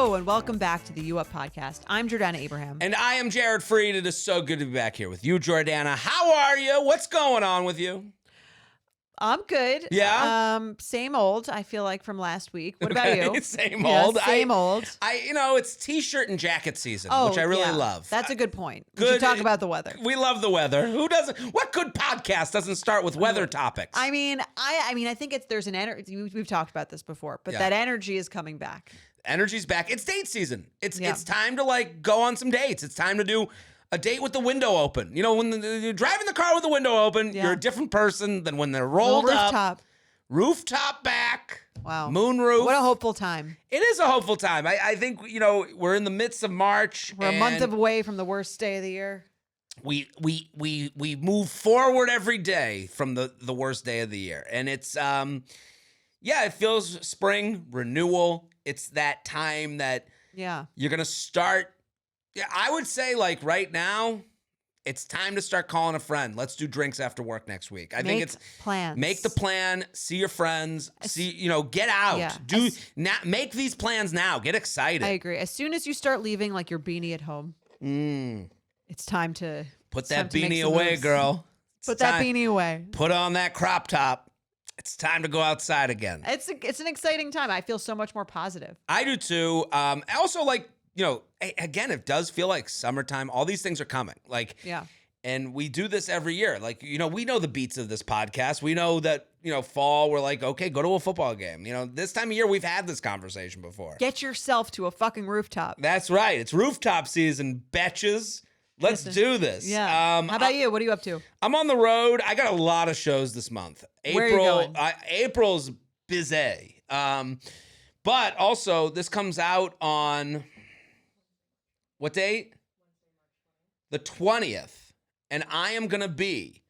Hello, and welcome back to the U Up Podcast. I'm Jordana Abraham. And I am Jared Freed. It is so good to be back here with you, Jordana. How are you? What's going on with you? I'm good. Yeah? Same old, I feel like, from last week. What about you? Same old. Same old. It's t-shirt and jacket season, which I really love. That's a good point. We should talk about the weather. We love the weather. Who doesn't? What good podcast doesn't start with weather topics? I mean, I think there's an energy. We've talked about this before, but that energy is coming back. Energy's back. It's date season. It's time to go on some dates. It's time to do a date with the window open. You know, when you're driving the car with the window open, you're a different person than when they're rolled up. Rooftop back. Wow. Moonroof. What a hopeful time. It is a hopeful time. I think, we're in the midst of March. We're a month away from the worst day of the year. We move forward every day from the worst day of the year. And it's, it feels spring, renewal. It's that time that you're going to start. Yeah, I would say right now, it's time to start calling a friend. Let's do drinks after work next week. I think it's plans. Make the plan, see your friends, get out. Yeah. Make these plans now. Get excited. I agree. As soon as you start leaving your beanie at home, it's time to put that beanie away, girl. Put that beanie away. Put on that crop top. It's time to go outside again. It's an exciting time. I feel so much more positive. I do too. Also, again, it does feel like summertime. All these things are coming. And we do this every year. We know the beats of this podcast. We know that, fall, we're okay, go to a football game. This time of year, we've had this conversation before. Get yourself to a fucking rooftop. That's right. It's rooftop season, betches. Let's do this. Yeah. How about you? What are you up to? I'm on the road. I got a lot of shows this month. Where are you going? April's busy. But also, this comes out on... What date? The 20th. And I am going to be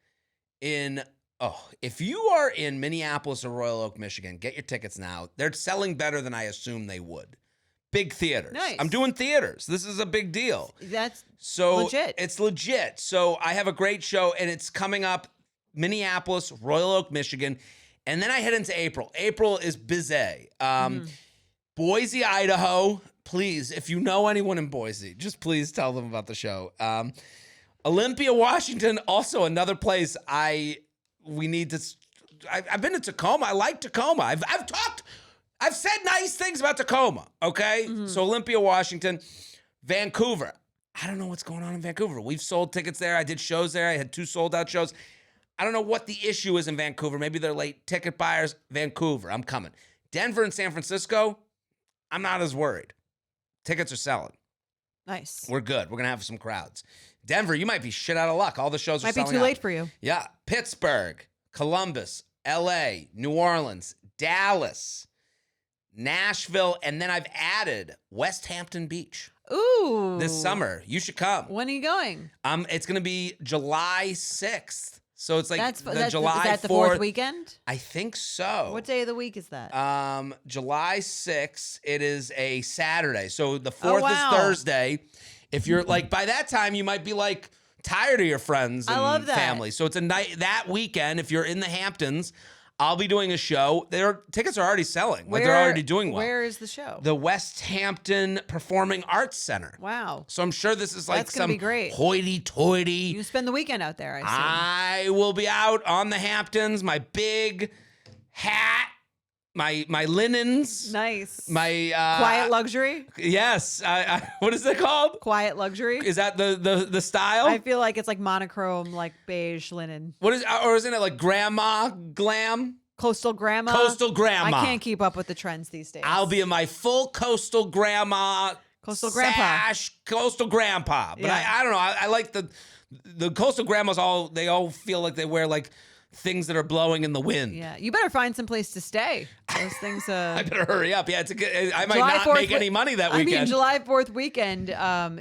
if you are in Minneapolis or Royal Oak, Michigan, get your tickets now. They're selling better than I assumed they would. Big theaters. Nice. I'm doing theaters. This is a big deal. That's legit. It's legit. So I have a great show, and it's coming up Minneapolis, Royal Oak, Michigan. And then I head into April. April is busy. Boise, Idaho. Please, if you know anyone in Boise, just please tell them about the show. Olympia, Washington, also another place we need to. I've been to Tacoma. I like Tacoma. I've said nice things about Tacoma. Okay, So Olympia, Washington, Vancouver. I don't know what's going on in Vancouver. We've sold tickets there. I did shows there. I had 2 sold out shows. I don't know what the issue is in Vancouver. Maybe they're late ticket buyers. Vancouver, I'm coming. Denver and San Francisco, I'm not as worried. Tickets are selling. Nice. We're good. We're going to have some crowds. Denver, you might be shit out of luck. All the shows are selling out. Might be too late for you. Yeah. Pittsburgh, Columbus, LA, New Orleans, Dallas, Nashville, and then I've added West Hampton Beach. Ooh. This summer. You should come. When are you going? It's going to be July 6th. So it's that's July 4th. Is that the 4th weekend? I think so. What day of the week is that? July 6th. It is a Saturday. So the 4th is Thursday. If you're by that time, you might be tired of your friends and family. So it's a night that weekend. If you're in the Hamptons, I'll be doing a show. Tickets are already selling. They're already doing well. Where is the show? The West Hampton Performing Arts Center. Wow. So I'm sure this is That's some be great. hoity-toity. You spend the weekend out there, I I will be out on the Hamptons. My big hat. My linens. Nice. My quiet luxury? Yes. What is it called? Quiet luxury? Is that the style? I feel like it's monochrome, beige linen. What is, or isn't it grandma glam? Coastal grandma? Coastal grandma. I can't keep up with the trends these days. I'll be in my full coastal grandma. Coastal grandpa. Sash, coastal grandpa. But I don't know. I like the coastal grandmas. They all feel like they wear things that are blowing in the wind. Yeah, you better find some place to stay. Those things. I better hurry up. Yeah, it's a good. I might not make any money that weekend. I mean, July 4th weekend,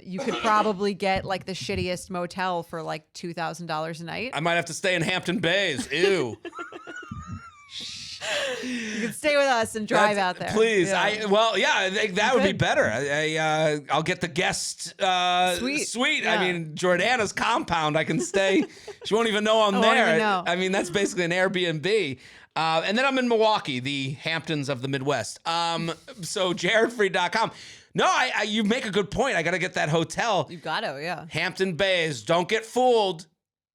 you could probably get the shittiest motel for $2,000 a night. I might have to stay in Hampton Bays. Ew. You can stay with us and drive out there. Please. Yeah. I think that would be better. I'll get the guest suite. Yeah. I mean, Jordana's compound. I can stay. She won't even know I'm there. Won't even know. I mean, that's basically an Airbnb. And then I'm in Milwaukee, the Hamptons of the Midwest. So jaredfree.com. No, you make a good point. I got to get that hotel. You got to, yeah. Hampton Bays. Don't get fooled.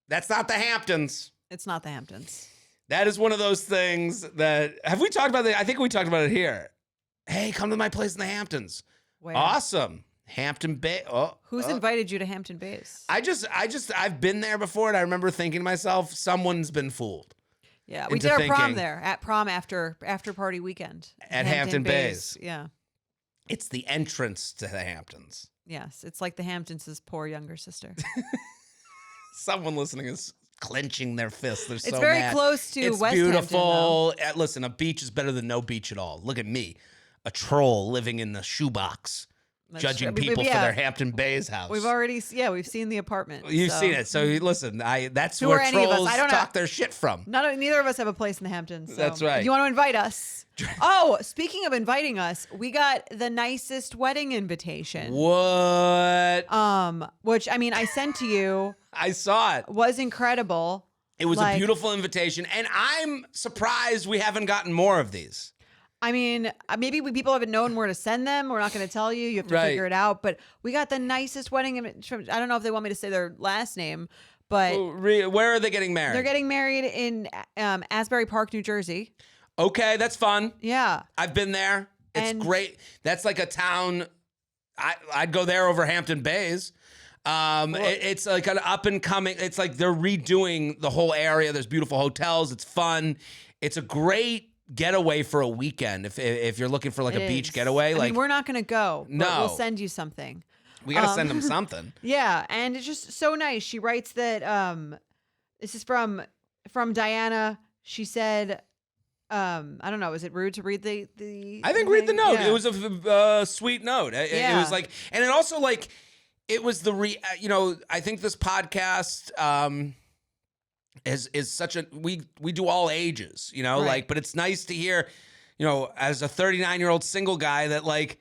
That's not the Hamptons. It's not the Hamptons. That is one of those things that, have we talked about that? I think we talked about it here. Hey, come to my place in the Hamptons. Where? Awesome. Hampton Bay. Who's invited you to Hampton Bays? I've been there before, and I remember thinking to myself, someone's been fooled. Yeah, we did our prom there, at prom after party weekend. At Hampton Bays. Yeah. It's the entrance to the Hamptons. Yes, it's like the Hamptons' poor younger sister. Someone listening is clenching their fists. They're so It's very mad. close to It's West beautiful. Hampton, Listen, a beach is better than no beach at all. Look at me, a troll living in the shoebox, judging people for their Hampton Bays house. We've seen the apartment. You've seen it. So listen, that's Who where are any of us? trolls I don't know. talk their shit from. Neither of us have a place in the Hamptons. So That's right. if you want to invite us? Oh, speaking of inviting us, we got the nicest wedding invitation. What? Which I mean, I sent to you. I saw it. Was incredible. It was a beautiful invitation, and I'm surprised we haven't gotten more of these. I mean, maybe people haven't known where to send them. We're not going to tell you. You have to figure it out. But we got the nicest wedding. I don't know if they want me to say their last name, but where are they getting married? They're getting married in Asbury Park, New Jersey. Okay, that's fun. Yeah. I've been there. It's great. That's like a town. I'd go there over Hampton Bays. It's like an up and coming. It's like they're redoing the whole area. There's beautiful hotels. It's fun. It's a great getaway for a weekend. If you're looking for like a beach getaway, I mean, we're not going to go. No, but we'll send you something. We got to send them something. Yeah, and it's just so nice. She writes that this is from Diana. She said, I don't know, is it rude to read the I think read the note. Yeah. It was a sweet note. It was like, and it also like, it was I think this podcast is such a, we do all ages, like, but it's nice to hear, as a 39-year-old single guy that like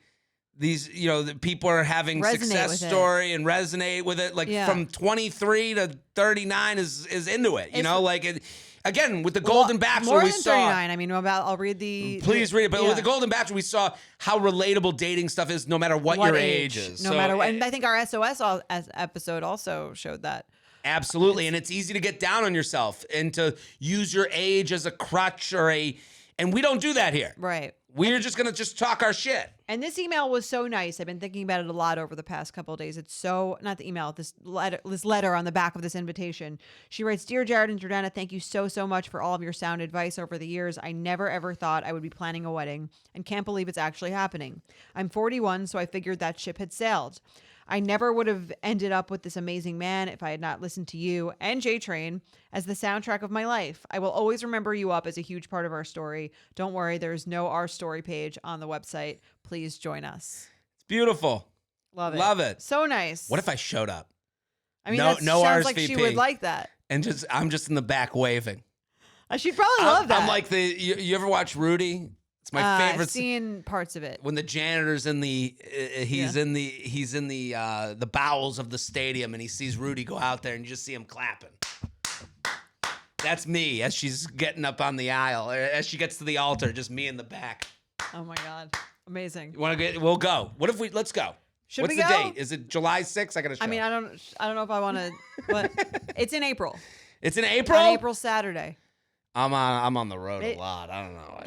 these, the people are having success story and resonate with it. Like from 23 to 39 is into it, like it. Again, with the Golden Bachelor, more we than saw. 39. I mean, I'll read the. Please read it. But with the Golden Bachelor, we saw how relatable dating stuff is, no matter what your age is. No matter what. And I think our SOS episode also showed that. Absolutely, and it's easy to get down on yourself and to use your age as a crutch and we don't do that here. Right. We're just gonna talk our shit. And this email was so nice. I've been thinking about it a lot over the past couple of days. It's so, not the email, this letter on the back of this invitation. She writes, "Dear Jared and Jordana, thank you so much for all of your sound advice over the years. I never ever thought I would be planning a wedding and can't believe it's actually happening. I'm 41, so I figured that ship had sailed. I never would have ended up with this amazing man if I had not listened to you and J-Train as the soundtrack of my life. I will always remember you up as a huge part of our story. Don't worry, there's no Our Story page on the website. Please join us." It's beautiful. Love it. Love it. So nice. What if I showed up? I mean, that sounds RSVP, like she would like that. And I'm just in the back waving. She'd probably love that. I'm like you ever watch Rudy? It's my favorite. I've seen parts of it. When the janitor's in the he's in the bowels of the stadium and he sees Rudy go out there and you just see him clapping. That's me as she's getting up on the aisle, or as she gets to the altar, just me in the back. Oh my God. Amazing. You want to we'll go. What if let's go. What's the date? Is it July 6th? I got to show. I mean, I don't know if I want to, but it's in April. It's in April? On April Saturday. I'm on the road a lot. I don't know.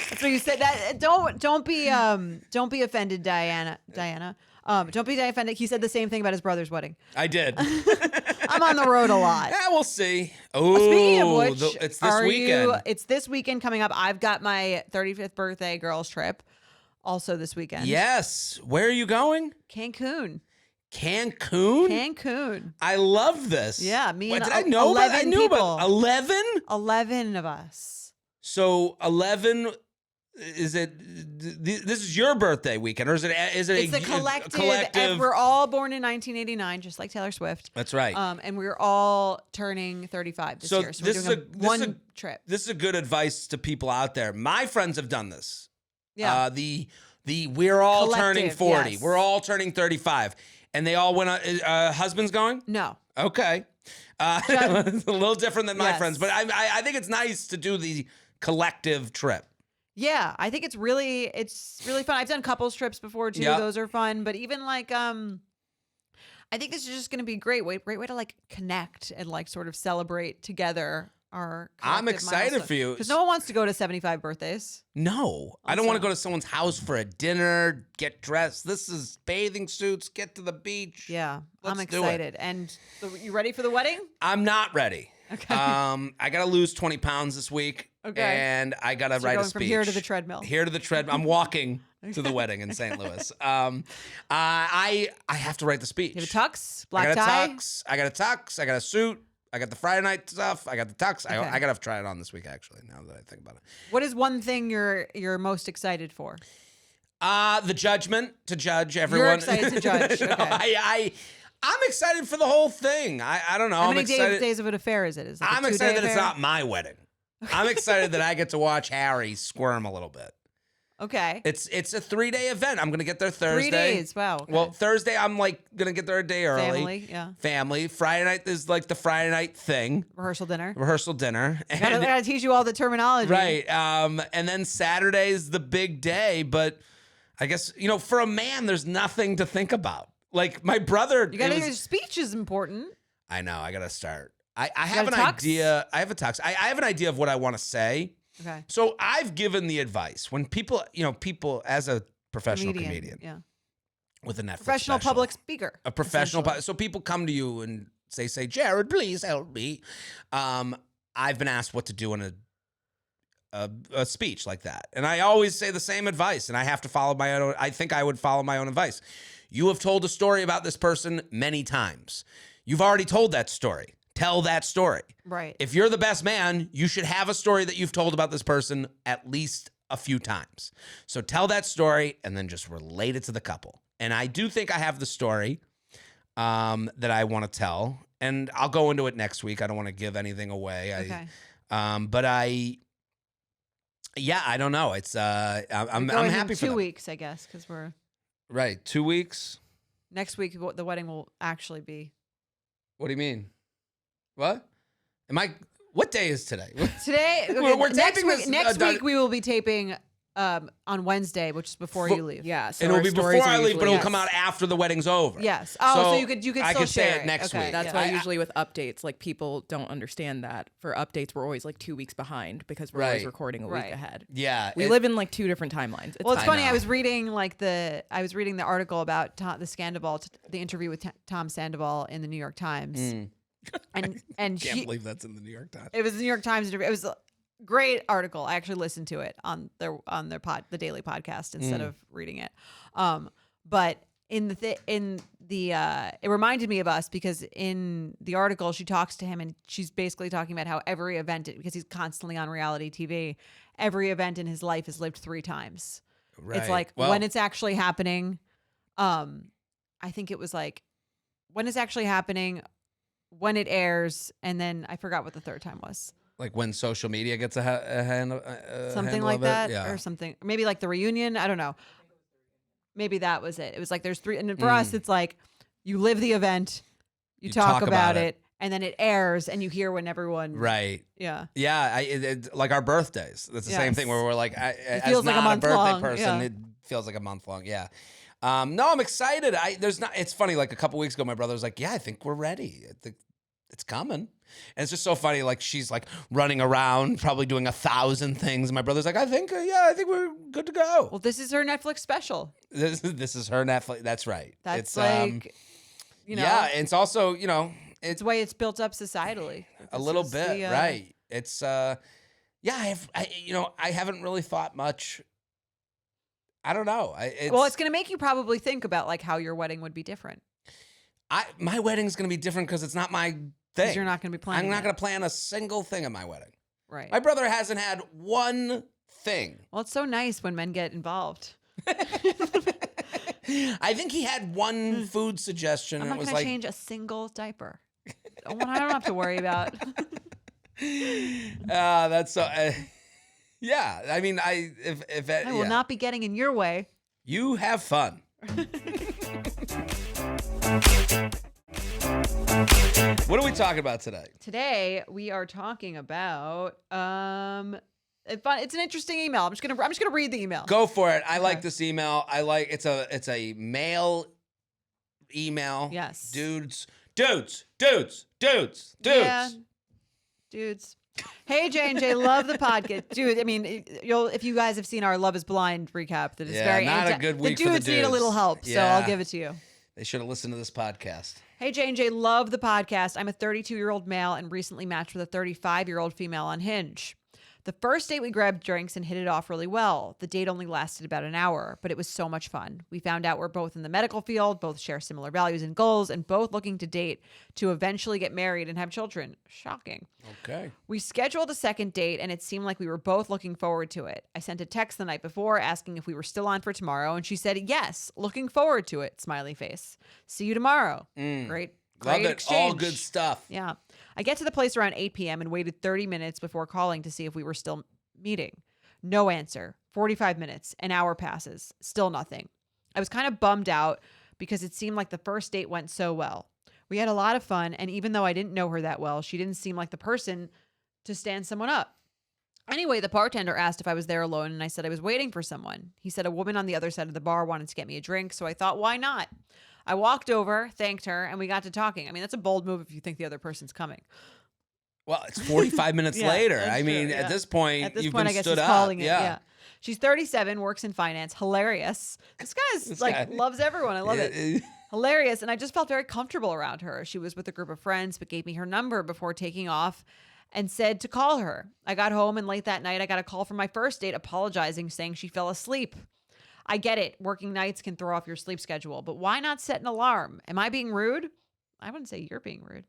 That's what you said. That don't be offended, Diana. Don't be offended. He said the same thing about his brother's wedding. I did. I'm on the road a lot. Yeah, we'll see. Oh, speaking of which, it's this weekend. It's this weekend coming up. I've got my 35th birthday girls trip also this weekend. Yes. Where are you going? Cancun. Cancun? I love this. Yeah, me and did I know 11 I knew people. about 11? 11 of us. So 11. Is it? This is your birthday weekend, or is it? It's a collective. We're all born in 1989, just like Taylor Swift. That's right. And we're all turning 35 this year. So we're doing one trip. This is a good advice to people out there. My friends have done this. Yeah. We're all turning 40. Yes. We're all turning 35, and they all went on. Husband's going? No. Okay. It's a little different than my Yes. friends, but I think it's nice to do the collective trip. Yeah, I think it's really fun. I've done couples trips before too. Yeah. Those are fun. But even like I think this is just going to be great way to like connect and like sort of celebrate together our I'm excited for you. because no one wants to go to 75 birthdays. No, I don't want to Also. go to someone's house for a dinner, get dressed. This is bathing suits, get to the beach. Yeah, Let's I'm do it. excited. And you ready for the wedding? I'm not ready. Okay. I got to lose 20 pounds this week. Okay. And I got to So write you're a going speech. from here to the treadmill. Here to the treadmill. I'm walking to the wedding in St. Louis. I have to write the speech. You have a tux, I black got a tie. tux. I got a tux. I got a suit. I got the Friday night stuff. I got the tux. Okay. I got to try it on this week, actually, now that I think about it. What is one thing you're most excited for? The judgment, to judge everyone. You're excited to judge. No, Okay. I'm excited for the whole thing. I don't know. How I'm many excited. days of an affair is it? Is it a I'm 2-day excited that it's affair? not my wedding. I'm excited that I get to watch Harry squirm a little bit. Okay. It's a 3-day event. I'm gonna get there Thursday. 3 days. Wow. Okay. Well, Thursday I'm like gonna get there a day early. family. Yeah. Family. Friday night is like the Friday night thing, Rehearsal dinner. rehearsal dinner. Gotta teach you all the terminology. Right. And then Saturday's the big day, but I guess, for a man, there's nothing to think about. Like my brother. You gotta. Your speech is important. I know. I gotta start. I have an got a tux? idea. I have a tux. I have an idea of what I want to say. Okay. So I've given the advice when people, as a professional comedian Yeah. with a Netflix Professional special, public speaker. a professional. essentially. So people come to you and say, Jared, please help me. I've been asked what to do in a speech like that, and I always say the same advice, and I have to follow my own. I think I would follow my own advice. You have told a story about this person many times. You've already told that story. Tell that story. Right. If you're the best man, you should have a story that you've told about this person at least a few times. So tell that story and then just relate it to the couple. And I do think I have the story that I want to tell. And I'll go into it next week. I don't want to give anything away. Okay. But I don't know. It's I'm Going in happy for 2 them. weeks, I guess, because we're Right. 2 weeks. next week. The wedding will actually be What do you mean? What? What day is today? today. Okay, We're next taping week. this, Next week we will be taping on Wednesday, which is before you leave. Yeah, so It'll our be before stories are I leave, but usually- it'll come out after the wedding's over. Yes. Oh, so you could I still could say share it next Okay, week. That's yeah. why usually with updates, like people don't understand that. For updates, we're always like 2 weeks behind because we're always Right. recording a Right. week ahead. Yeah. We live in like 2 different timelines. Well, it's I funny. know. I was reading the article about the Sandoval, the interview with Tom Sandoval in the New York Times, and Can't she, believe that's in the New York Times. it was the New York Times interview. It was a great article. I actually listened to it on their the daily podcast instead of reading it. But it reminded me of us because in the article she talks to him and she's basically talking about how every event, because he's constantly on reality TV, every event in his life is lived 3 times. Right. It's like Well, when it's actually happening. I think it was like when it's actually happening, when it airs, and then I forgot what the third time was. like when social media gets a handle, Something handle like of it. that, Yeah. or something. Maybe like the reunion. I don't know. Maybe that was it. It was like there's 3, and for us, it's like you live the event, you talk about it, and then it airs, and you hear when everyone. Right. Yeah. Yeah. Like our birthdays. That's the same thing where we're like, as feels like a not month birthday long, person, yeah. it feels like a month long. Yeah. No, I'm excited. It's funny. Like a couple weeks ago, my brother was like, yeah, I think we're ready. I think it's coming. And it's just so funny. Like she's like running around, probably doing 1,000 things. My brother's like, I think we're good to go. Well, this is her Netflix special. This is her Netflix. That's right. That's it's, like, yeah. It's also, it's the way it's built up societally. a This little is bit, the, right? It's yeah. I haven't really thought much. I don't know. It's going to make you probably think about like how your wedding would be different. My wedding's gonna be different because it's not my thing. Because you're not going to be planning. I'm not it. going to plan a single thing at my wedding. Right. My brother hasn't had one thing. Well, it's so nice when men get involved. I think he had one food suggestion, I'm and not it was going to like, change a single diaper. I don't have to worry about. that's so. Yeah, I mean, if I will not be getting in your way. You have fun. What are we talking about today? Today we are talking about It's an interesting email. I'm just gonna read the email. Go for it. I like Okay. this email. I like it's a male email. Yes. Dudes. Yeah. Dudes. Hey J&J, love the podcast, dude. I mean, if you guys have seen our Love Is Blind recap, that is very not a good week the for the dudes need a little dudes. help, so Yeah. I'll give it to you. They should have listened to this podcast. Hey J&J, love the podcast. I'm a 32-year-old male and recently matched with a 35-year-old female on Hinge. The first date we grabbed drinks and hit it off really well. The date only lasted about an hour, but it was so much fun. We found out we're both in the medical field, both share similar values and goals, and both looking to date to eventually get married and have children. Shocking. Okay. We scheduled a second date, and it seemed like we were both looking forward to it. I sent a text the night before asking if we were still on for tomorrow, and she said, yes, looking forward to it, smiley face. See you tomorrow. Great Love it. exchange. All good stuff. Yeah. I get to the place around 8 p.m. and waited 30 minutes before calling to see if we were still meeting. No answer. 45 minutes. An hour passes. Still nothing. I was kind of bummed out because it seemed like the first date went so well. We had a lot of fun, and even though I didn't know her that well, she didn't seem like the person to stand someone up. Anyway, the bartender asked if I was there alone, and I said I was waiting for someone. He said a woman on the other side of the bar wanted to get me a drink, so I thought, why not? I walked over, thanked her, and we got to talking. I mean, that's a bold move if you think the other person's coming. Well, it's 45 minutes Yeah, later. that's I mean, true, at this point, At this you've point, been I guess stood he's up. calling it. Yeah. She's 37, works in finance. Hilarious. This guy's guy. loves everyone. I love it. Hilarious. And I just felt very comfortable around her. She was with a group of friends, but gave me her number before taking off and said to call her. I got home, and late that night, I got a call from my first date apologizing, saying she fell asleep. I get it. Working nights can throw off your sleep schedule, but why not set an alarm? Am I being rude? I wouldn't say you're being rude.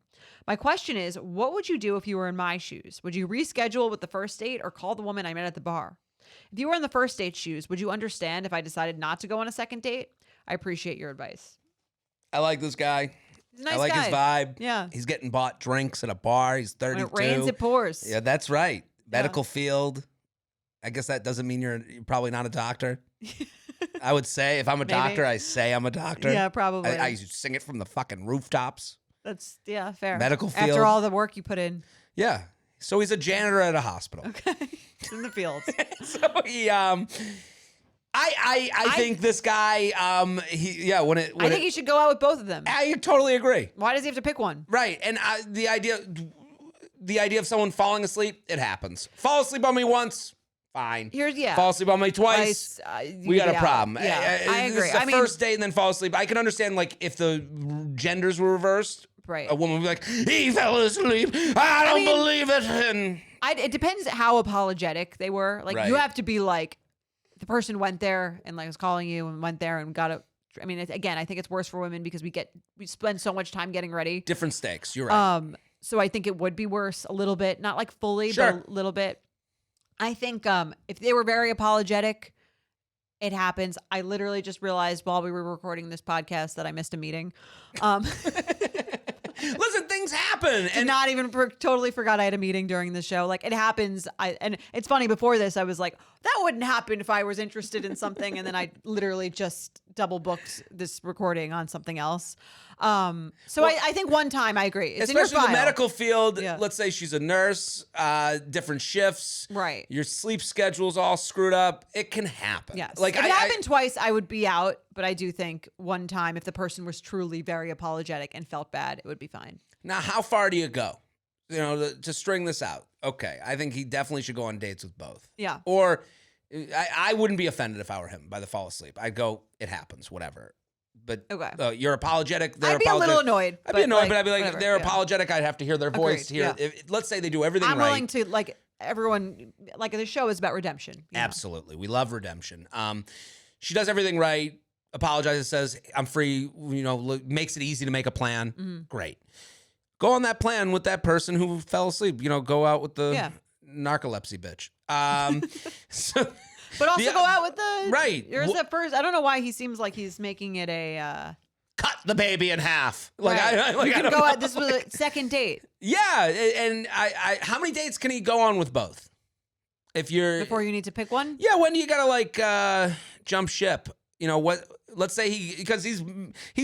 My question is, what would you do if you were in my shoes? Would you reschedule with the first date or call the woman I met at the bar? If you were in the first date shoes, would you understand if I decided not to go on a second date? I appreciate your advice. I like this guy. He's a nice I like guy. his vibe. Yeah. He's getting bought drinks at a bar. He's 32. When it rains, it pours. Yeah, that's right. Medical field. I guess that doesn't mean you're probably not a doctor. I would say if I'm a doctor, I say I'm a doctor. Yeah, probably. I sing it from the fucking rooftops. That's, yeah, fair. Medical field. After all the work you put in. Yeah. So he's a janitor at a hospital. Okay. He's in the fields. So he I think this guy when it I think you should go out with both of them. I totally agree. Why does he have to pick one? Right. And the idea of someone falling asleep, it happens. Fall asleep on me once, fine. Fall asleep on me twice, we got a problem. Yeah, I agree. This is a first date and then fall asleep. I can understand, like, if the genders were reversed. Right. A woman would be like, he fell asleep. I don't believe it. And it depends how apologetic they were. Like, you Right. have to be like, the person went there and like was calling you and went there and got a. I mean, again, I think it's worse for women because we spend so much time getting ready. different stakes. You're right. So I think it would be worse a little bit, not like fully, Sure. but a little bit. I think if they were very apologetic, it happens. I literally just realized while we were recording this podcast that I missed a meeting. Listen, things happen. And not even totally forgot I had a meeting during the show. Like, it happens. And it's funny, before this, I was like, that wouldn't happen if I was interested in something. And then I literally just double booked this recording on something else. I think one time I agree. It's especially in your the file. medical field. Yeah. Let's say she's a nurse, different shifts. Right. Your sleep schedule's all screwed up. It can happen. Yes. Like, if it happened twice, I would be out. But I do think one time, if the person was truly very apologetic and felt bad, it would be fine. Now, how far do you go? You know, to string this out. Okay, I think he definitely should go on dates with both. Yeah. Or I wouldn't be offended if I were him by the fall asleep. I'd go, it happens, whatever. But Okay. you're apologetic. They're I'd be a little apologetic. annoyed. I'd be annoyed, but I'd be like, whatever, they're yeah. apologetic. I'd have to hear their voice. Agreed, Hear. Let's say they do everything I'm right. willing to, like, everyone, like, the show is about redemption. you know? Absolutely. We love redemption. She does everything right, apologizes, says, I'm free, makes it easy to make a plan. Mm-hmm. Great. Go on that plan with that person who fell asleep. Go out with the Yeah. narcolepsy bitch. So, But also go out with the Right. There's that first. I don't know why he seems like he's making it a. cut the baby in half. Like, right. You I can don't go know. out. This was a second date Yeah, and I how many dates can he go on with both? If you're before you need to pick one. Yeah, when do you gotta jump ship? What? Let's say because he's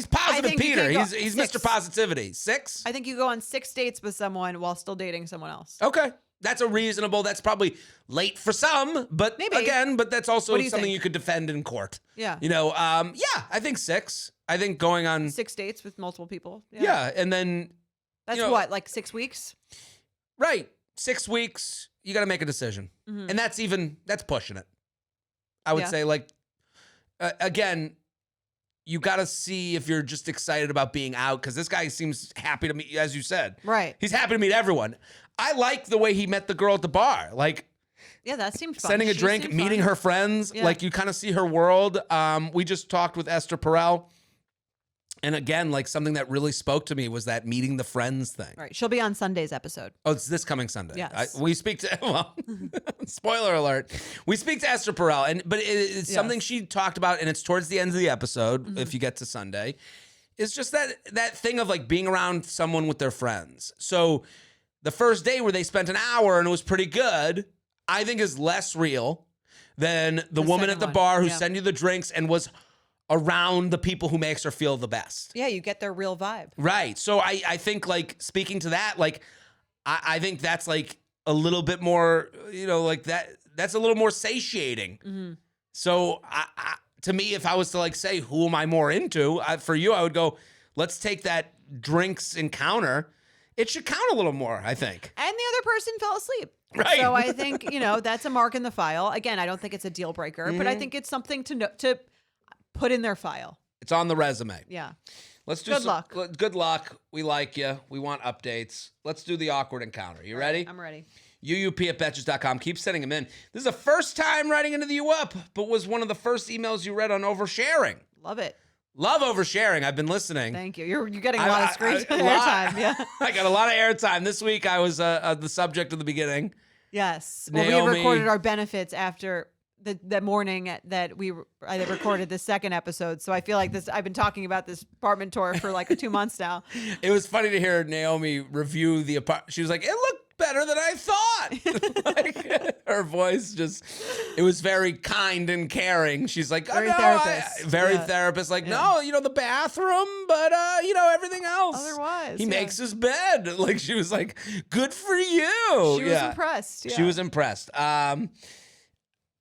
positive think you Peter. can go He's 6. Mr. Positivity. 6? I think you go on 6 dates with someone while still dating someone else. Okay. That's that's probably late for some, but Maybe. again, but that's also What do you something think? you could defend in court. Yeah. Yeah, I think 6. I think going on 6 dates with multiple people. yeah, and then That's what, like 6 weeks? right, 6 weeks, you got to make a decision. Mm-hmm. And that's pushing it. I would say like again, you got to see if you're just excited about being out cuz this guy seems happy to meet, as you said. Right. He's happy to meet everyone. I like the way he met the girl at the bar. Like Yeah, that seemed fun. sending a She drink, seemed meeting fun. her friends, Yeah. like you kind of see her world. We just talked with Esther Perel. And again, like something that really spoke to me was that meeting the friends thing. Right. She'll be on Sunday's episode. Oh, it's this coming Sunday. Yes. We speak to, well, spoiler alert. We speak to Esther Perel, but it's something she talked about, and it's towards the end of the episode, if you get to Sunday. It's just that thing of like being around someone with their friends. So the first day where they spent an hour and it was pretty good, I think is less real than the woman second at the one. bar who Yeah. sent you the drinks and was around the people who makes her feel the best. Yeah, you get their real vibe. Right. So I think like speaking to that, like I think that's like a little bit more, like that's a little more satiating. Mm-hmm. So to me, if I was to like say, who am I more into? For you, I would go, let's take that drinks encounter. It should count a little more, I think. And the other person fell asleep. Right. So I think, that's a mark in the file. Again, I don't think it's a deal breaker, but I think it's something to put in their file. It's on the resume. Yeah. Let's do Good luck. Good luck. We like you. We want updates. Let's do the awkward encounter. You ready? I'm ready. UUP@betches.com. Keep sending them in. This is the first time writing into the U Up, but was one of the first emails you read on oversharing. Love it. Love oversharing. I've been listening. Thank you. You're getting a lot of screen lot. airtime. Yeah. I got a lot of airtime. This week I was the subject of the beginning. Yes. Well, we Naomi. recorded our benefits after the morning that I recorded the second episode. So I feel like I've been talking about this apartment tour for like 2 months now. It was funny to hear Naomi review the apartment. She was like, it looked better than I thought. Like, her voice it was very kind and caring. She's like, Very no, therapist. very Yeah. therapist. Like, Yeah. no, the bathroom, but, everything else. Otherwise, He yeah. makes his bed. Like, she was like, good for you. She was impressed. Yeah. She was impressed.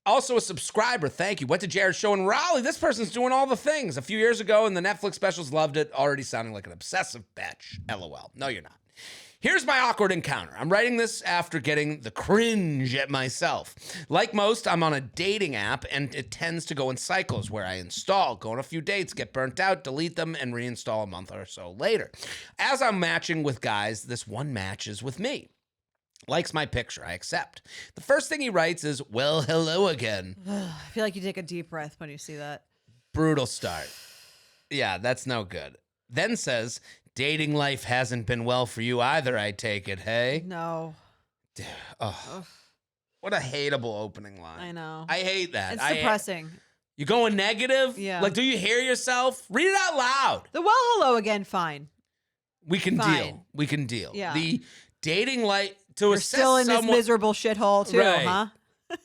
Also a subscriber, thank you. Went to Jared's show in Raleigh. This person's doing all the things. A few years ago, and the Netflix specials loved it. Already sounding like an obsessive bitch. LOL. No, you're not. Here's my awkward encounter. I'm writing this after getting the cringe at myself. Like most, I'm on a dating app, and it tends to go in cycles where I install, go on a few dates, get burnt out, delete them, and reinstall a month or so later. As I'm matching with guys, this one matches with me. Likes my picture. I accept. The first thing he writes is, well, hello again. I feel like you take a deep breath when you see that. Brutal start. Yeah, that's no good. Then says, dating life hasn't been well for you either, I take it, hey? No. Oh, what a hateable opening line. I know. I hate that. It's depressing. You going negative? Yeah. Like, do you hear yourself? Read it out loud. The well hello again, fine. We can Fine. deal. We can deal. Yeah. The dating life, to You're assess still in this someone, miserable shithole too, Right. huh?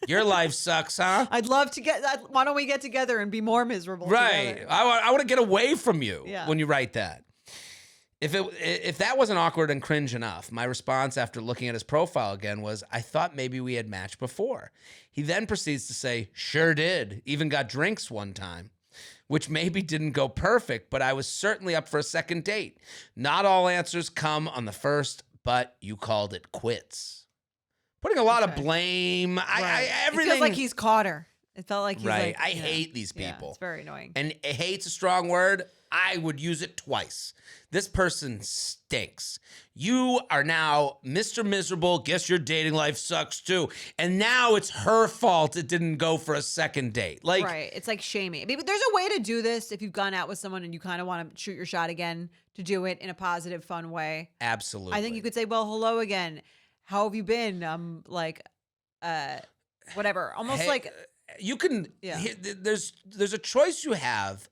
your life sucks, huh? I'd love to why don't we get together and be more miserable Right. together? I want to get away from you Yeah. when you write that. If that wasn't awkward and cringe enough, my response after looking at his profile again was, I thought maybe we had matched before. He then proceeds to say, sure did. Even got drinks one time, which maybe didn't go perfect, but I was certainly up for a second date. Not all answers come on the first, but you called it quits. Putting a lot of Okay. blame. Right. Everything. It feels like he's caught her. It felt like he's right. like, I yeah. hate these Yeah, people. it's very annoying. And hate's a strong word. I would use it twice. This person stinks. You are now Mr. Miserable. Guess your dating life sucks too. And now it's her fault it didn't go for a second date. Like, Right. It's like shaming. I mean, but there's a way to do this if you've gone out with someone and you kind of want to shoot your shot again, to do it in a positive, fun way. absolutely. I think you could say, well, hello again. How have you been? Whatever. Almost Hey, like, you can. Yeah. There's a choice you have,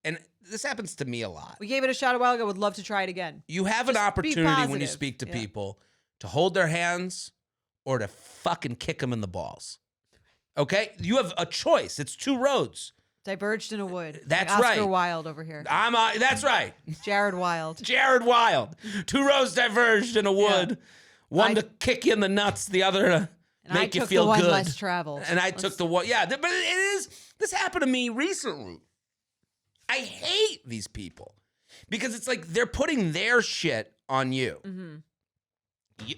and this happens to me a lot. we gave it a shot a while ago. Would love to try it again. You have an Just be opportunity when you positive. speak to Yeah. people to hold their hands or to fucking kick them in the balls. Okay? You have a choice. It's two roads. Diverged in a wood. That's like Oscar right. Wilde over here. That's right. Jared Wilde. Jared Wilde. Two roads diverged in a wood. One to kick you in the nuts, the other to make you feel the one good. less traveled. And I took the one. Yeah, but it is. This happened to me recently. I hate these people because it's like they're putting their shit on you.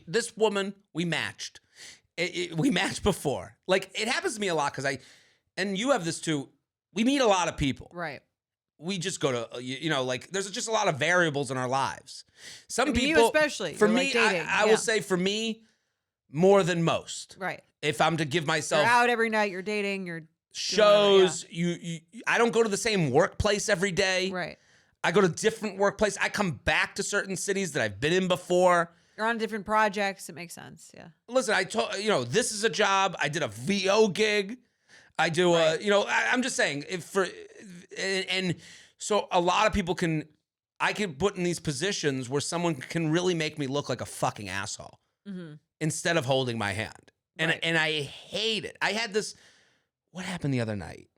This woman, we matched. We matched before. Like, it happens to me a lot because and you have this too, we meet a lot of people. Right. We just go to, like, there's just a lot of variables in our lives. Some people, you especially. For You're, me, like, dating. I will say for me, more than most. Right. If I'm to give myself You're out every night. You're dating. You're shows, I don't go to the same workplace every day. right. I go to different workplace. I come back to certain cities that I've been in before. You're on different projects. It makes sense. Yeah. Listen, I told this is a job. I did a VO gig. I do I'm just saying and so a lot of people I can put in these positions where someone can really make me look like a fucking asshole instead of holding my hand. And Right. and I hate it. I had this. What happened the other night?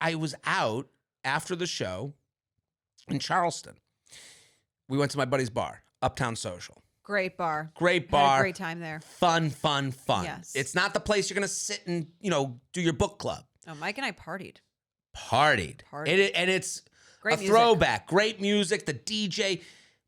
I was out after the show in Charleston. We went to my buddy's bar, Uptown Social. Great bar. Great Had bar. a great time there. Fun. Yes. It's not the place you're going to sit and, do your book club. Oh, Mike and I partied. Partied. And it's Great a music. throwback. Great music. The DJ,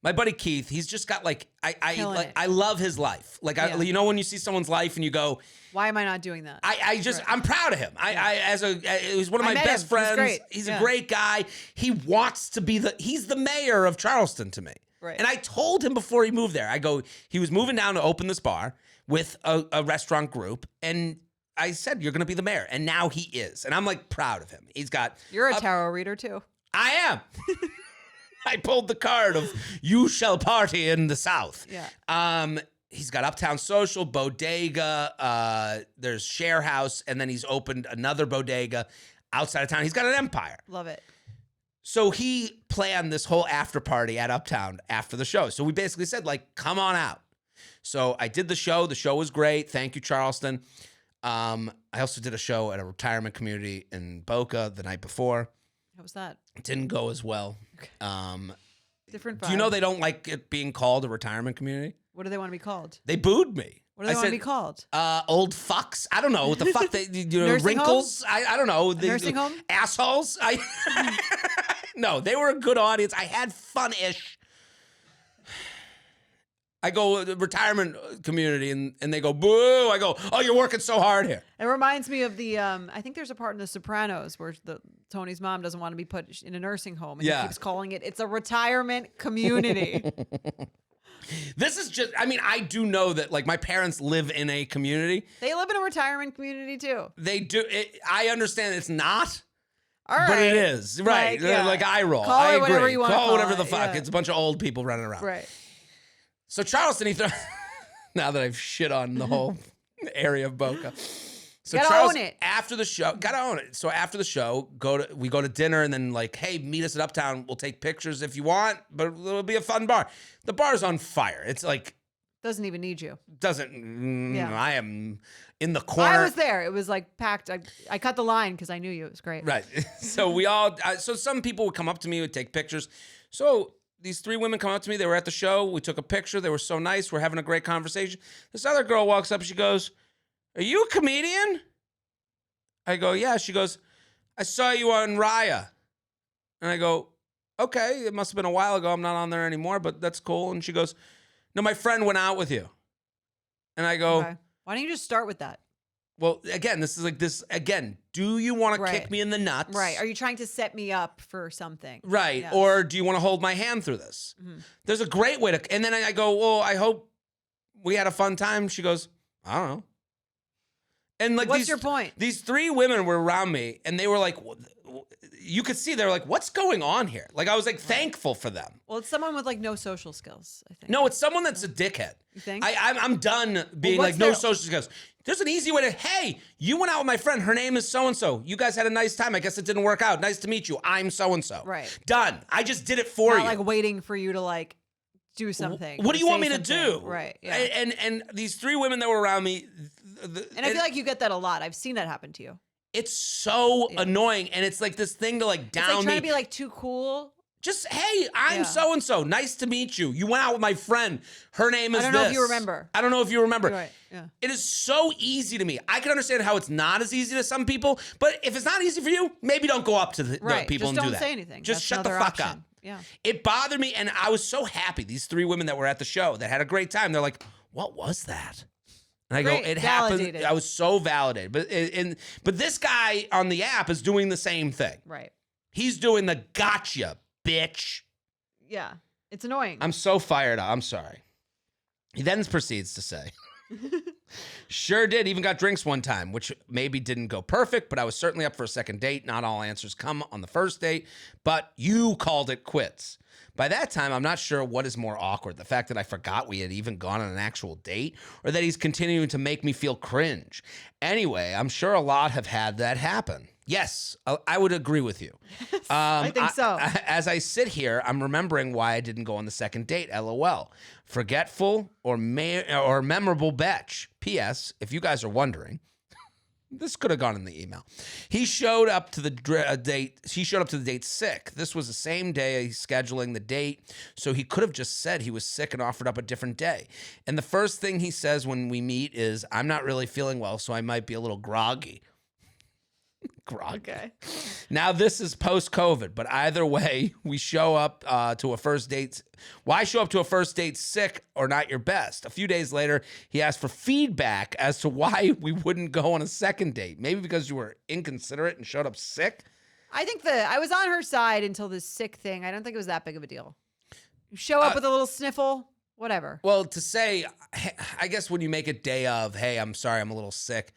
my buddy Keith, he's just got Killing it. I love his life. Like, Yeah. when you see someone's life and you go, Why am I not doing that? I'm proud of him. He's one of I my met best him. He's friends. great. He's Yeah. a great guy. He wants to be he's the mayor of Charleston to me. Right. And I told him before he moved there, he was moving down to open this bar with a restaurant group. And I said, you're going to be the mayor. And now he is. And I'm like proud of him. He's got. You're a tarot reader too. I am. I pulled the card of you shall party in the South. Yeah. He's got Uptown Social, Bodega, there's Share House, and then he's opened another bodega outside of town. He's got an empire. Love it. So he planned this whole after party at Uptown after the show. So we basically said, like, come on out. So I did the show. The show was great. Thank you, Charleston. I also did a show at a retirement community in Boca the night before. How was that? It didn't go as well. Different vibe. Do you know they don't like it being called a retirement community? What do they want to be called? They booed me. What do they want to be called? Old fucks. I don't know what the fuck they Nursing wrinkles. I don't know. Nursing home? Assholes. No, they were a good audience. I had fun-ish. I go to the retirement community and they go, boo. I go, oh, you're working so hard here. It reminds me of the I think there's a part in The Sopranos where Tony's mom doesn't want to be put in a nursing home and he keeps calling it's a retirement community. This is just, I do know that, like, my parents live in a community. They live in a retirement community too. They do. I understand it's not, All right. but it is. Right. Like I roll. Call I it agree. whatever you want to call call whatever it, the fuck. yeah. It's a bunch of old people running around. Right. So Charleston, now that I've shit on the whole area of Boca. So Gotta Charles, own it. after the show, gotta own it. So after the show, we go to dinner and then, like, hey, meet us at Uptown. We'll take pictures if you want, but it'll be a fun bar. The bar's on fire. It's like Doesn't even need you. Yeah. I am in the corner. I was there. It was like packed. I cut the line because I knew you. It was great. Right. So so some people would come up to me, would take pictures. So these three women come up to me. They were at the show. We took a picture. They were so nice. We're having a great conversation. This other girl walks up. She goes, "Are you a comedian?" I go, "Yeah." She goes, "I saw you on Raya." And I go, "Okay, it must have been a while ago. I'm not on there anymore, but that's cool." And she goes, "No, my friend went out with you." And I go, Okay. Why don't you just start with that? well, again, this is like this. Again, do you want to kick Right. me in the nuts? Right. Are you trying to set me up for something? Right. Yes. Or do you want to hold my hand through this? There's a great way to. And then I go, well, I hope we had a fun time. She goes, I don't know. And like, What's your point? These three women were around me, and they were like, you could see they were like, what's going on here? Like, I was like thankful for them. Well, it's someone with like no social skills, I think. No, it's someone that's a dickhead. You think? I'm done being what's like no their- social skills. There's an easy way to, hey, you went out with my friend. Her name is so-and-so. You guys had a nice time. I guess it didn't work out. Nice to meet you. I'm so-and-so. Right. Done. I just did it for Not you. like waiting for you to like do something. What do you want me say to something. do? Right. Yeah. And these three women that were around me, And I feel like you get that a lot. I've seen that happen to you. it's so annoying, and it's like this thing to like It's down like trying me. to be like too cool. Just, hey, I'm Yeah. so-and-so. Nice to meet you. You went out with my friend. Her name is I don't know if you remember. I don't know if you remember. You're right. Yeah. It is so easy to me. I can understand how it's not as easy to some people, but if it's not easy for you, maybe don't go up to the Right. people Just and do don't that. say anything. Just That's shut the another fuck up. option. Yeah. It bothered me, and I was so happy. These 3 women that were at the show that had a great time, they're like, what was that? And I Great. go, it Validated. happened. I was so validated. But this guy on the app is doing the same thing. Right. He's doing the gotcha, bitch. Yeah. It's annoying. I'm so fired up. I'm sorry. He then proceeds to say, sure did. Even got drinks one time, which maybe didn't go perfect, but I was certainly up for a second date. Not all answers come on the first date, but you called it quits. By that time, I'm not sure what is more awkward, the fact that I forgot we had even gone on an actual date, or that he's continuing to make me feel cringe. Anyway, I'm sure a lot have had that happen. Yes, I would agree with you. I think so. As I sit here, I'm remembering why I didn't go on the second date. LOL. Forgetful or memorable betch. P.S. If you guys are wondering, this could have gone in the email. He showed up to the date. He showed up to the date sick. This was the same day scheduling the date, so he could have just said he was sick and offered up a different day. And the first thing he says when we meet is, "I'm not really feeling well, so I might be a little groggy." Okay. Now, this is post-COVID, but either way, we show up to a first date. Why show up to a first date sick or not your best? A few days later, he asked for feedback as to why we wouldn't go on a second date. Maybe because you were inconsiderate and showed up sick? I think I was on her side until this sick thing. I don't think it was that big of a deal. You show up with a little sniffle, whatever. Well, to say, I guess when you make it day of, hey, I'm sorry, I'm a little sick,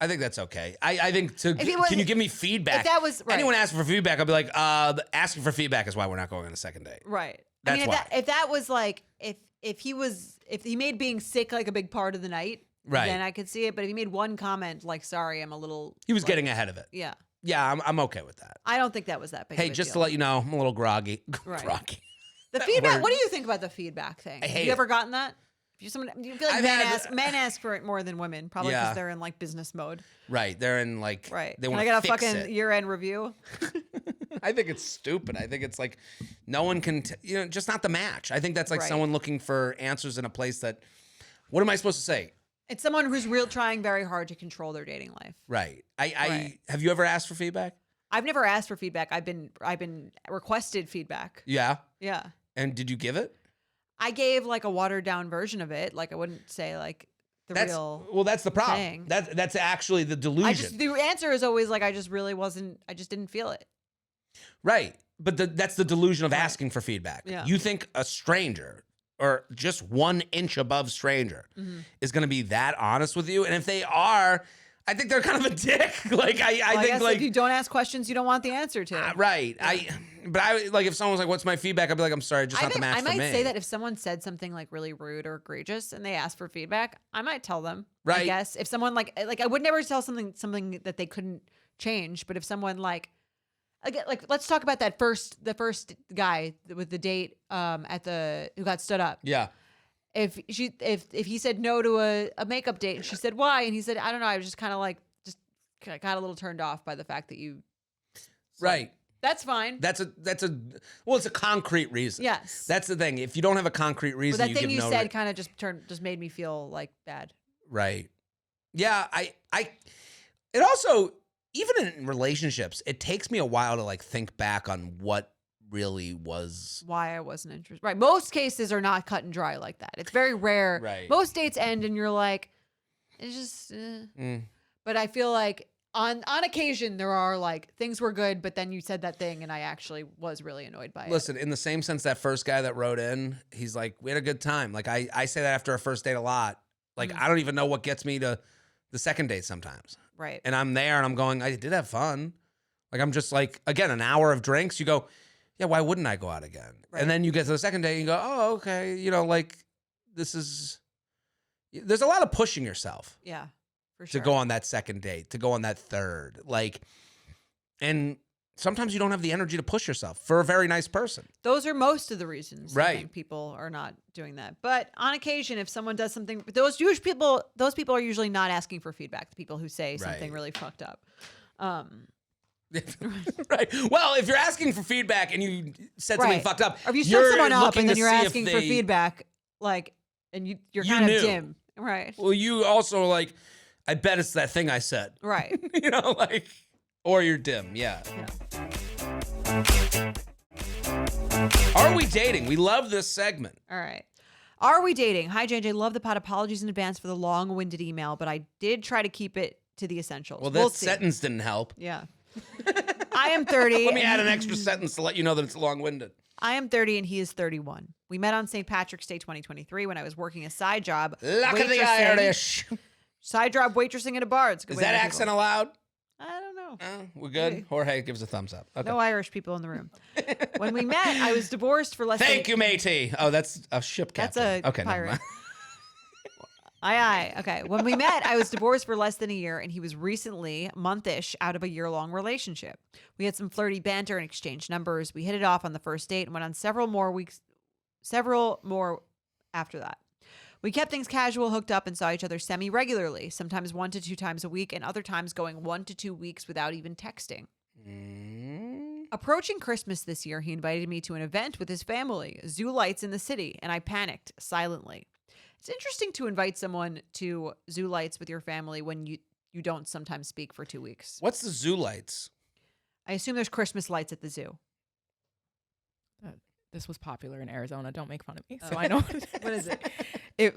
I think that's okay. I think can you give me feedback? If that was right. Anyone asking for feedback, I'll be like, asking for feedback is why we're not going on a second date. Right. That's I mean, why. if that was like if he made being sick like a big part of the night, Right. then I could see it. But if he made one comment like, "Sorry, I'm a little," He was like, getting ahead of it. Yeah. Yeah, I'm okay with that. I don't think that was that big. Hey, of a just to deal. let you know, I'm a little groggy. Right. Groggy. The feedback. What do you think about the feedback thing? I hate Have you it. ever gotten that? Do you feel like I've men ask for it more than women, probably because Yeah. they're in like business mode. Right. They're in like, Right. they Can want I to get a fix fucking it. year-end review? I think it's stupid. I think it's like no one can, just not the match. I think that's like Right. someone looking for answers in a place that, what am I supposed to say? It's someone who's trying very hard to control their dating life. Right. Right. Have you ever asked for feedback? I've never asked for feedback. I've been requested feedback. Yeah. Yeah. And did you give it? I gave like a watered down version of it. Like I wouldn't say like real. Well, that's the problem. thing. That's actually the delusion. The answer is always like I just didn't feel it. Right. But that's the delusion of asking for feedback. Yeah. You think a stranger or just 1 inch above stranger is going to be that honest with you. And if they are, I think they're kind of a dick. Like, I think guess like, if you don't ask questions you don't want the answer to. right. But I like if someone's like, what's my feedback? I'd be like, I'm sorry, just not the match I for me. might say that if someone said something like really rude or egregious and they asked for feedback, I might tell them. I Right. guess if someone like I would never tell something that they couldn't change, but if someone like let's talk about the first guy with the date who got stood up. Yeah. If he said no to a makeup date and she said why and he said I don't know, I was just kind of like got a little turned off by the fact that you Right. That's fine. It's a concrete reason. Yes. That's the thing. If you don't have a concrete But reason, that you thing give you no said kind of just made me feel like bad. Right. Yeah, it also, even in relationships, it takes me a while to like think back on what really was. Why I wasn't interested. Right. Most cases are not cut and dry like that. It's very rare. Right. Most dates end and you're like, it's just, But I feel like on occasion there are like things were good, but then you said that thing and I actually was really annoyed by it. Listen, in the same sense, that first guy that wrote in, he's like, we had a good time. Like I say that after a first date a lot. Like I don't even know what gets me to the second date sometimes. Right. And I'm there and I'm going, I did have fun. Like I'm just like, again, an hour of drinks, you go, yeah, why wouldn't I go out again? Right. And then you get to the second day and you go, oh, okay. Like there's a lot of pushing yourself. Yeah. For sure. To go on that second date, to go on that third. Like, and sometimes you don't have the energy to push yourself for a very nice person. Those are most of the reasons I Right. think people are not doing that. But on occasion, if someone does something, those people are usually not asking for feedback. The people who say something Right. really fucked up. Right. Well, if you're asking for feedback and you said something fucked up, or if you you're set someone up looking and then to you're see if asking for they- feedback, like, and you're You kind knew. of dim, right? Well, you also are like, I bet it's that thing I said. Right. You know, like, or you're dim. Yeah. Are we dating? We love this segment. All right. Are we dating? Hi, JJ. Love the pod. Apologies in advance for the long-winded email, but I did try to keep it to the essentials. Well, We'll that see. sentence didn't help. Yeah. I am 30. Let me add an extra sentence to let you know that it's long-winded. I am 30 and he is 31. We met on St. Patrick's Day 2023 when I was working a side job. Luck of the waitressing- Irish. Side job waitressing at a bar. It's a good Is way to that meet accent people. allowed? I don't know. We're good. Maybe. Jorge gives a thumbs up. Okay. No Irish people in the room. When we met, I was divorced for less Thank than... you, matey. Oh, that's a ship That's captain. a okay, never pirate. mind. Aye. Okay. When we met, I was divorced for less than a year, and he was recently, month-ish, out of a year-long relationship. We had some flirty banter and exchanged numbers. We hit it off on the first date and went on several more after that. We kept things casual, hooked up, and saw each other semi-regularly, sometimes 1 to 2 times a week, and other times going 1 to 2 weeks without even texting. Approaching Christmas this year, he invited me to an event with his family, zoo lights in the city, and I panicked silently. It's interesting to invite someone to zoo lights with your family when you don't sometimes speak for 2 weeks. What's the zoo lights? I assume there's Christmas lights at the zoo. This was popular in Arizona. Don't make fun of me. So I know What is it?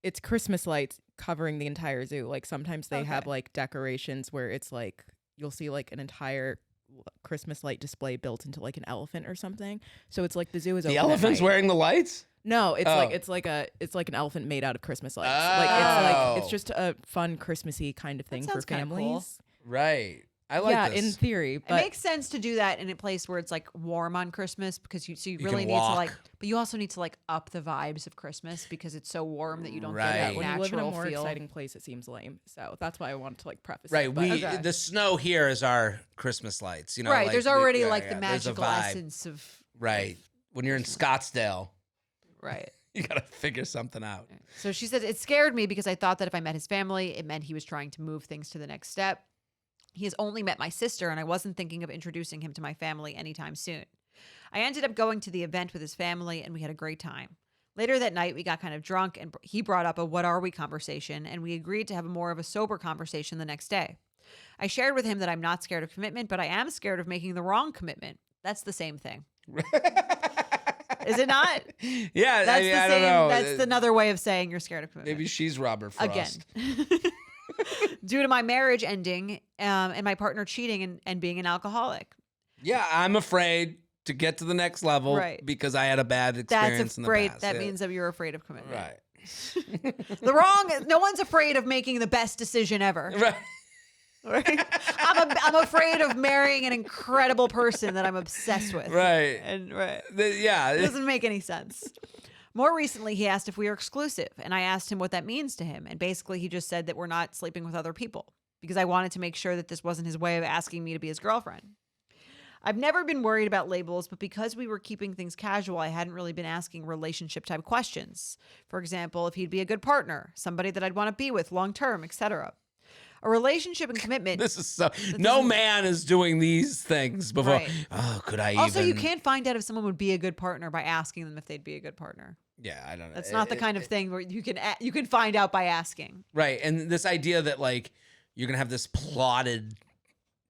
It's Christmas lights covering the entire zoo. Like sometimes they have Okay. like decorations where it's like you'll see like an entire Christmas light display built into like an elephant or something. So it's like the zoo is The open at elephant's night. wearing the lights? No, it's Oh. like it's like an elephant made out of Christmas lights. Like it's Oh. just a fun Christmassy kind of thing for sounds kinda cool. families. Right. I like Yeah, this. in theory, It but makes sense to do that in a place where it's like warm on Christmas because you really can need to like, walk. but you also need to like up the vibes of Christmas because it's so warm that you don't Right. get that when you live in a natural more feel. exciting place, it seems lame. So that's why I wanted to like preface Right. it. But Okay. The snow here is our Christmas lights. You know, Right. like There's already yeah, like yeah, the there's a magical vibe. essence of Right. When you're in Scottsdale, right. you got to figure something out. So she said, it scared me because I thought that if I met his family, it meant he was trying to move things to the next step. He has only met my sister, and I wasn't thinking of introducing him to my family anytime soon. I ended up going to the event with his family, and we had a great time. Later that night, we got kind of drunk, and he brought up a what are we conversation, and we agreed to have more of a sober conversation the next day. I shared with him that I'm not scared of commitment, but I am scared of making the wrong commitment. That's the same thing. Is it not? Yeah. That's I mean, the I same. don't know. That's another way of saying you're scared of commitment. Maybe she's Robert Frost. Again. Due to my marriage ending and my partner cheating and being an alcoholic. Yeah. I'm afraid to get to the next level Right. because I had a bad experience That's in afraid. the past. That Yeah. means that you're afraid of commitment. Right. No one's afraid of making the best decision ever. Right. Right? I'm afraid of marrying an incredible person that I'm obsessed with. Right. And right. Yeah. It doesn't make any sense. More recently, he asked if we are exclusive, and I asked him what that means to him. And basically, he just said that we're not sleeping with other people because I wanted to make sure that this wasn't his way of asking me to be his girlfriend. I've never been worried about labels, but because we were keeping things casual, I hadn't really been asking relationship type questions. For example, if he'd be a good partner, somebody that I'd want to be with long term, etc. A relationship and commitment. This is so. No man is doing these things before. Right. Oh, could I Also, even? you can't find out if someone would be a good partner by asking them if they'd be a good partner. Yeah, I don't know. That's not the kind of thing where you can find out by asking. Right, and this idea that like you're gonna have this plotted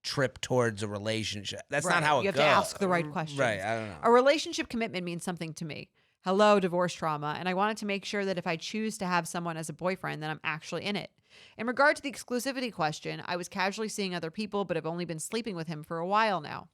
trip towards a relationship. That's Right. not how it You have goes. to ask the right questions. Right, I don't know. A relationship commitment means something to me. Hello, divorce trauma. And I wanted to make sure that if I choose to have someone as a boyfriend, then I'm actually in it. In regard to the exclusivity question, I was casually seeing other people, but have only been sleeping with him for a while now.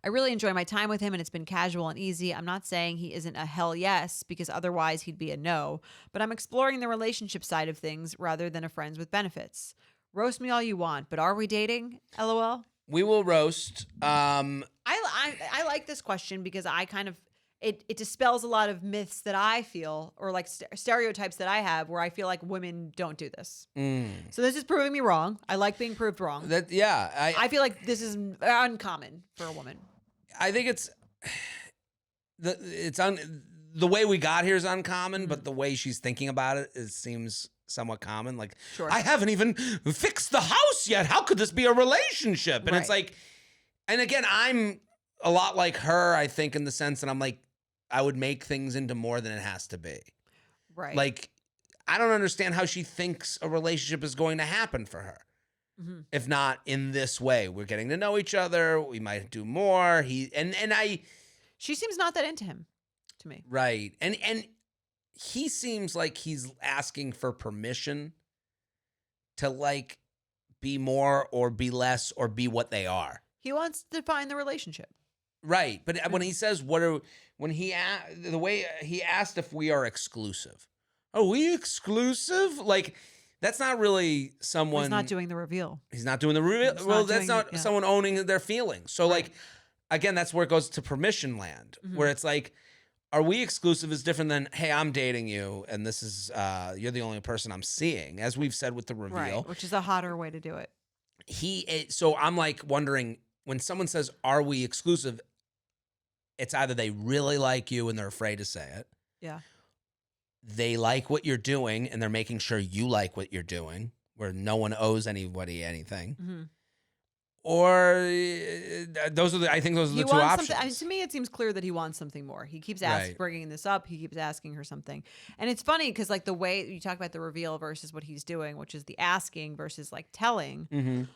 I really enjoy my time with him, and it's been casual and easy. I'm not saying he isn't a hell yes, because otherwise he'd be a no, but I'm exploring the relationship side of things rather than a friends with benefits. Roast me all you want, but are we dating? LOL. We will roast. I like this question because I kind of it dispels a lot of myths that I feel or like stereotypes that I have where I feel like women don't do this. So this is proving me wrong. I like being proved wrong. That yeah, I feel like this is uncommon for a woman. I think it's the way we got here is uncommon, but the way she's thinking about it seems somewhat common. Like, Sure. I haven't even fixed the house yet. How could this be a relationship? And it's Right. like, and again, I'm a lot like her, I think, in the sense that I'm like, I would make things into more than it has to be. Right. Like, I don't understand how she thinks a relationship is going to happen for her. Mhm. If not in this way, we're getting to know each other. We might do more. She seems not that into him to me. Right. And he seems like he's asking for permission to like be more or be less or be what they are. He wants to define the relationship. Right. But when he says the way he asked if we are exclusive. Are we exclusive? Like, that's not really someone. He's not doing the reveal. He's not doing the reveal. He's Well, not that's doing- not yeah. someone owning their feelings. So, Right. like, again, that's where it goes to permission land, where it's like, are we exclusive is different than, hey, I'm dating you, and this is you're the only person I'm seeing, as we've said with the reveal. Right. Which is a hotter way to do it. So I'm like wondering, when someone says, are we exclusive, it's either they really like you and they're afraid to say it. Yeah. They like what you're doing and they're making sure you like what you're doing, where no one owes anybody anything. Mm-hmm. Or I think those are the two options. I mean, to me, it seems clear that he wants something more. He keeps Right. bringing this up. He keeps asking her something. And it's funny because like the way you talk about the reveal versus what he's doing, which is the asking versus like telling,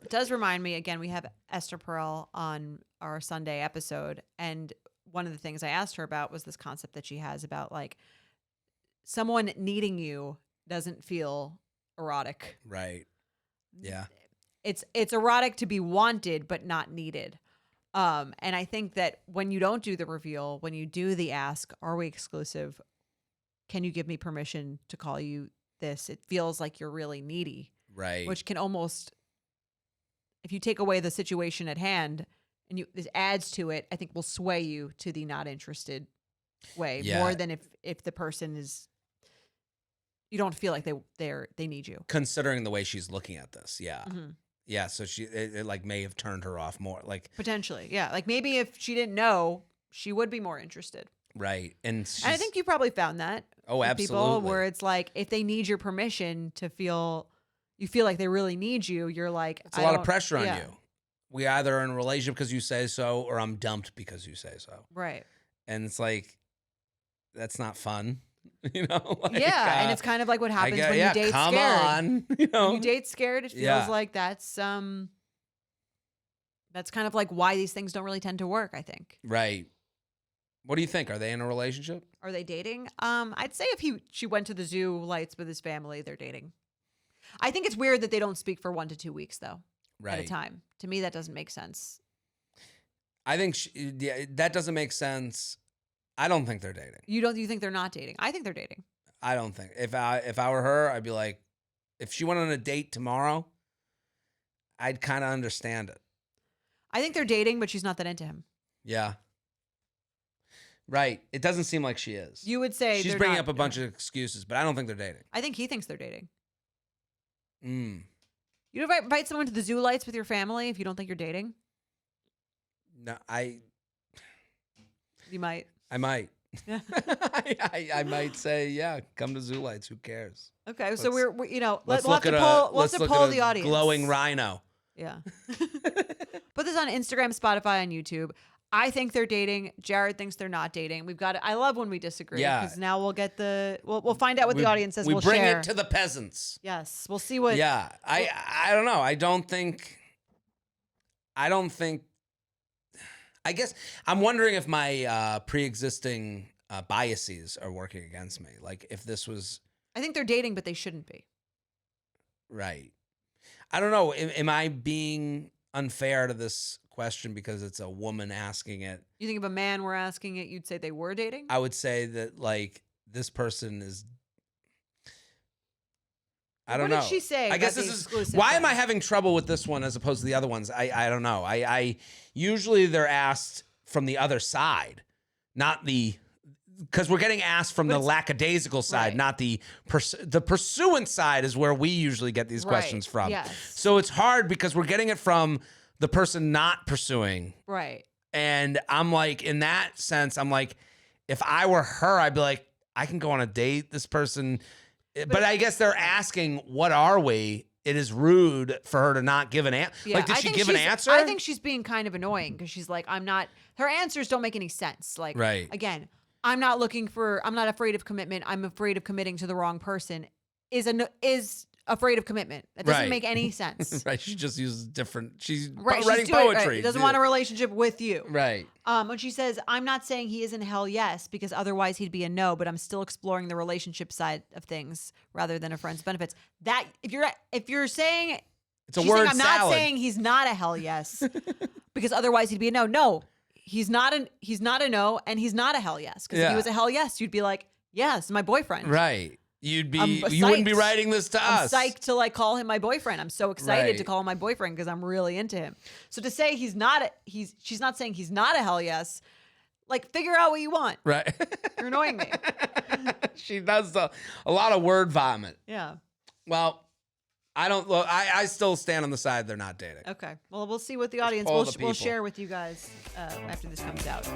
does remind me, again, we have Esther Perel on our Sunday episode. And one of the things I asked her about was this concept that she has about like someone needing you doesn't feel erotic. Right. Yeah. It's erotic to be wanted but not needed. And I think that when you don't do the reveal, when you do the ask, are we exclusive? Can you give me permission to call you this? It feels like you're really needy, Right. which can almost, if you take away the situation at hand and this adds to it, I think will sway you to the not interested way Yeah. more than if the person is, you don't feel like they need you. Considering the way she's looking at this. Yeah. Mhm. Yeah. So it like may have turned her off more. Like, Potentially. Yeah. Like maybe if she didn't know, she would be more interested. right. And I think you probably found that. Oh, with absolutely. People where it's like, if they need your permission to feel, you feel like they really need you, you're like, it's a lot of pressure on yeah. you. We either are in a relationship because you say so, or I'm dumped because you say so. Right. And it's like, that's not fun. You know? Like, Yeah. And it's kind of like what happens when you date come scared. on. You know? When you date scared, it feels Yeah. like that's kind of like why these things don't really tend to work, I think. Right. What do you think? Are they in a relationship? Are they dating? I'd say if she went to the zoo lights with his family, they're dating. I think it's weird that they don't speak for 1 to 2 weeks though. Right. At a time. To me, that doesn't make sense. I think that doesn't make sense. I don't think they're dating. You think they're not dating? I think they're dating. I don't think. If I were her, I'd be like, if she went on a date tomorrow, I'd kind of understand it. I think they're dating, but she's not that into him. Yeah. Right. It doesn't seem like she is. You would say She's they're bringing not- up a bunch of excuses, but I don't think they're dating. I think he thinks they're dating. Mm. You invite someone to the zoo lights with your family if you don't think you're dating? No, You might. I might. Yeah. I might say, yeah, come to Zoo Lights. Who cares? Okay, so Let's- we're you know, Let's we'll have look to at poll, we'll let's have to look poll at the a audience. glowing rhino. Yeah. Put this on Instagram, Spotify, and YouTube. I think they're dating. Jared thinks they're not dating. I love when we disagree. Yeah. Because now we'll find out what the audience says. We We'll bring share. it to the peasants. Yes. We'll see what. Yeah, I don't know. I guess I'm wondering if my pre-existing biases are working against me. Like if this was I think they're dating, but they shouldn't be. right. I don't know. Am I being unfair to this question because it's a woman asking it? You think if a man were asking it, you'd say they were dating? I would say that like this person is. I don't know. What did she say? I guess about this the is exclusive why thing? am I having trouble with this one as opposed to the other ones? I don't know. I usually they're asked from the other side, not the because we're getting asked from the lackadaisical side, right. not the pursuant side is where we usually get these Right. questions from. Yes. So it's hard because we're getting it from the person not pursuing. Right. And I'm like, in that sense, I'm like, if I were her, I'd be like, I can go on a date. This person But I guess they're asking, what are we? It is rude for her to not give an answer. Yeah, Like, did I she think give an she's- answer? I think she's being kind of annoying because she's like, I'm not. Her answers don't make any sense. Like, Right. again, I'm not afraid of commitment. I'm afraid of committing to the wrong person. Is afraid of commitment. That doesn't Right. make any sense. Right. She just uses different. She's Right, she's writing doing it right. poetry. He doesn't want a relationship with you. Right. When she says, I'm not saying he isn't hell yes, because otherwise he'd be a no, but I'm still exploring the relationship side of things rather than a friend's benefits. That if you're saying It's a she's word saying, I'm not salad. saying he's not a hell yes, because otherwise he'd be a no. No, he's not a no, and he's not a hell yes. Because if Yeah. he was a hell yes, you'd be like, yes, my boyfriend. Right. You wouldn't be psyched. writing this to I'm us. psyched to like call him my boyfriend. I'm so excited to Right. call him my boyfriend because I'm really into him. So to say she's not saying he's not a hell yes. Like, figure out what you want. Right. You're annoying me. She does a lot of word vomit. Yeah. Well, I don't look. I still stand on the side they're not dating. Okay. Well, we'll see what the audience poll will the we'll people. share with you guys after this comes out.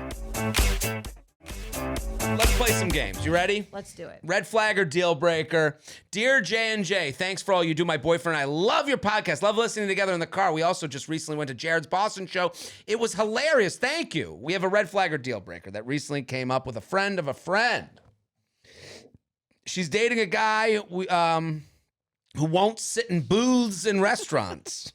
Let's play some games. You ready? Let's do it. Red flag or deal breaker. Dear J&J, thanks for all you do, my boyfriend. I love your podcast. Love listening together in the car. We also just recently went to Jared's Boston show. It was hilarious. Thank you. We have a red flag or deal breaker that recently came up with a friend of a friend. She's dating a guy who won't sit in booths in restaurants.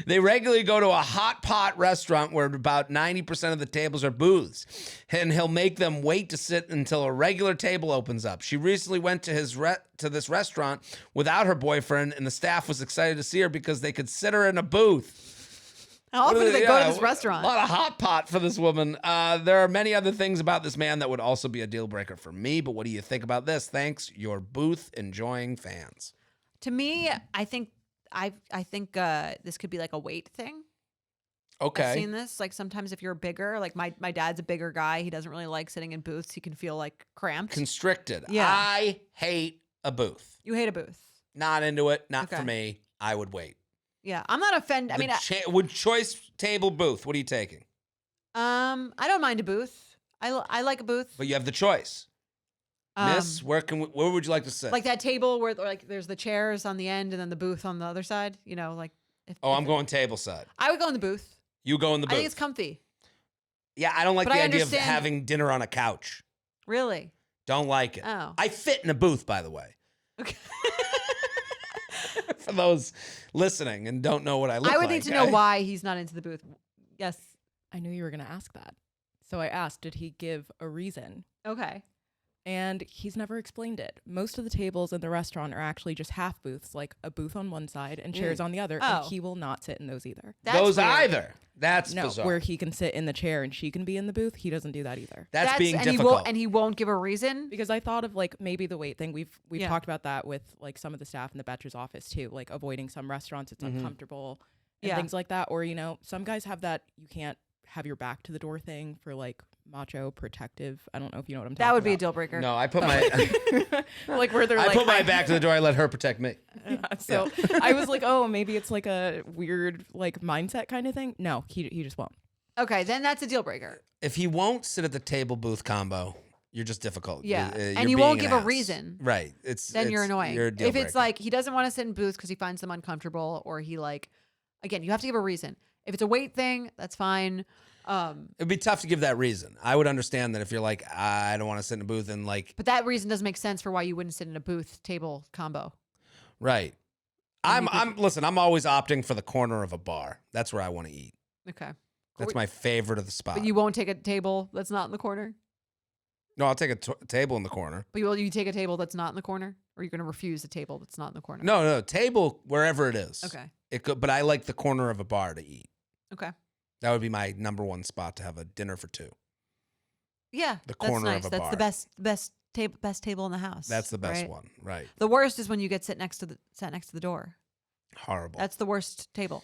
They regularly go to a hot pot restaurant where about 90% of the tables are booths, and he'll make them wait to sit until a regular table opens up. She recently went to this restaurant without her boyfriend, and the staff was excited to see her because they could sit her in a booth. How often do they go to this A restaurant? lot of hot pot for this woman. There are many other things about this man that would also be a deal breaker for me, but what do you think about this? Thanks, your booth enjoying fans. To me, I think this could be like a weight thing. Okay. I've seen this. Like, sometimes if you're bigger, like my dad's a bigger guy. He doesn't really like sitting in booths. He can feel like cramped. Constricted. Yeah. I hate a booth. You hate a booth. Not into it. Not Okay. for me. I would wait. Yeah. I'm not offended. I mean, Would choice table booth. What are you taking? I don't mind a booth. I like a booth. But you have the choice. Miss, where would you like to sit? Like that table where like there's the chairs on the end and then the booth on the other side. You know, like. I'm going table side. I would go in the booth. You go in the booth. I think it's comfy. Yeah, I don't like But the I idea of understand- having dinner on a couch. Really? Don't like it. Oh. I fit in a booth, by the way. Okay. For those listening and don't know what I look like. I would need to know why he's not into the booth. Yes. I knew you were going to ask that. So I asked, did he give a reason? Okay. And he's never explained it. Most of the tables in the restaurant are actually just half booths, like a booth on one side and chairs on the other. Oh. And he will not sit in those either. That's Those weird. either. That's No, bizarre. where he can sit in the chair and she can be in the booth, he doesn't do that either. That's being and difficult. He won't give a reason. Because I thought of like maybe the weight thing. We've Yeah. talked about that with like some of the staff in the Betcher's office too, like avoiding some restaurants it's uncomfortable and Yeah. things like that. Or, you know, some guys have that you can't have your back to the door thing for like macho protective. I don't know if you know what I'm talking about. That would be a deal breaker. No, I put my like where they're I like put my back to the door. I let her protect me. so I was like, oh, maybe it's like a weird like mindset kind of thing. No, he just won't. Okay, then that's a deal breaker. If he won't sit at the table booth combo, you're just difficult. Yeah. You're And he being won't an give a ass. reason. Right. Then you're annoying. You're a deal If it's breaker. like he doesn't want to sit in booths because he finds them uncomfortable, or he like, again, you have to give a reason. If it's a weight thing, that's fine. It'd be tough to give that reason. I would understand that if you're like, I don't want to sit in a booth and like, But that reason doesn't make sense for why you wouldn't sit in a booth table combo. right. I'm listen, I'm always opting for the corner of a bar. That's where I want to eat. Okay. That's my favorite of the spot. But you won't take a table that's not in the corner? No, I'll take a table in the corner. But will you take a table that's not in the corner? Or are you going to refuse a table that's not in the corner? No, table wherever it is. Okay. It could, but I like the corner of a bar to eat. Okay. That would be my number one spot to have a dinner for two. Yeah. The corner that's nice. of a That's bar. the best table in the house. That's the best right? one. Right. The worst is when you get sat next to the door. Horrible. That's the worst table.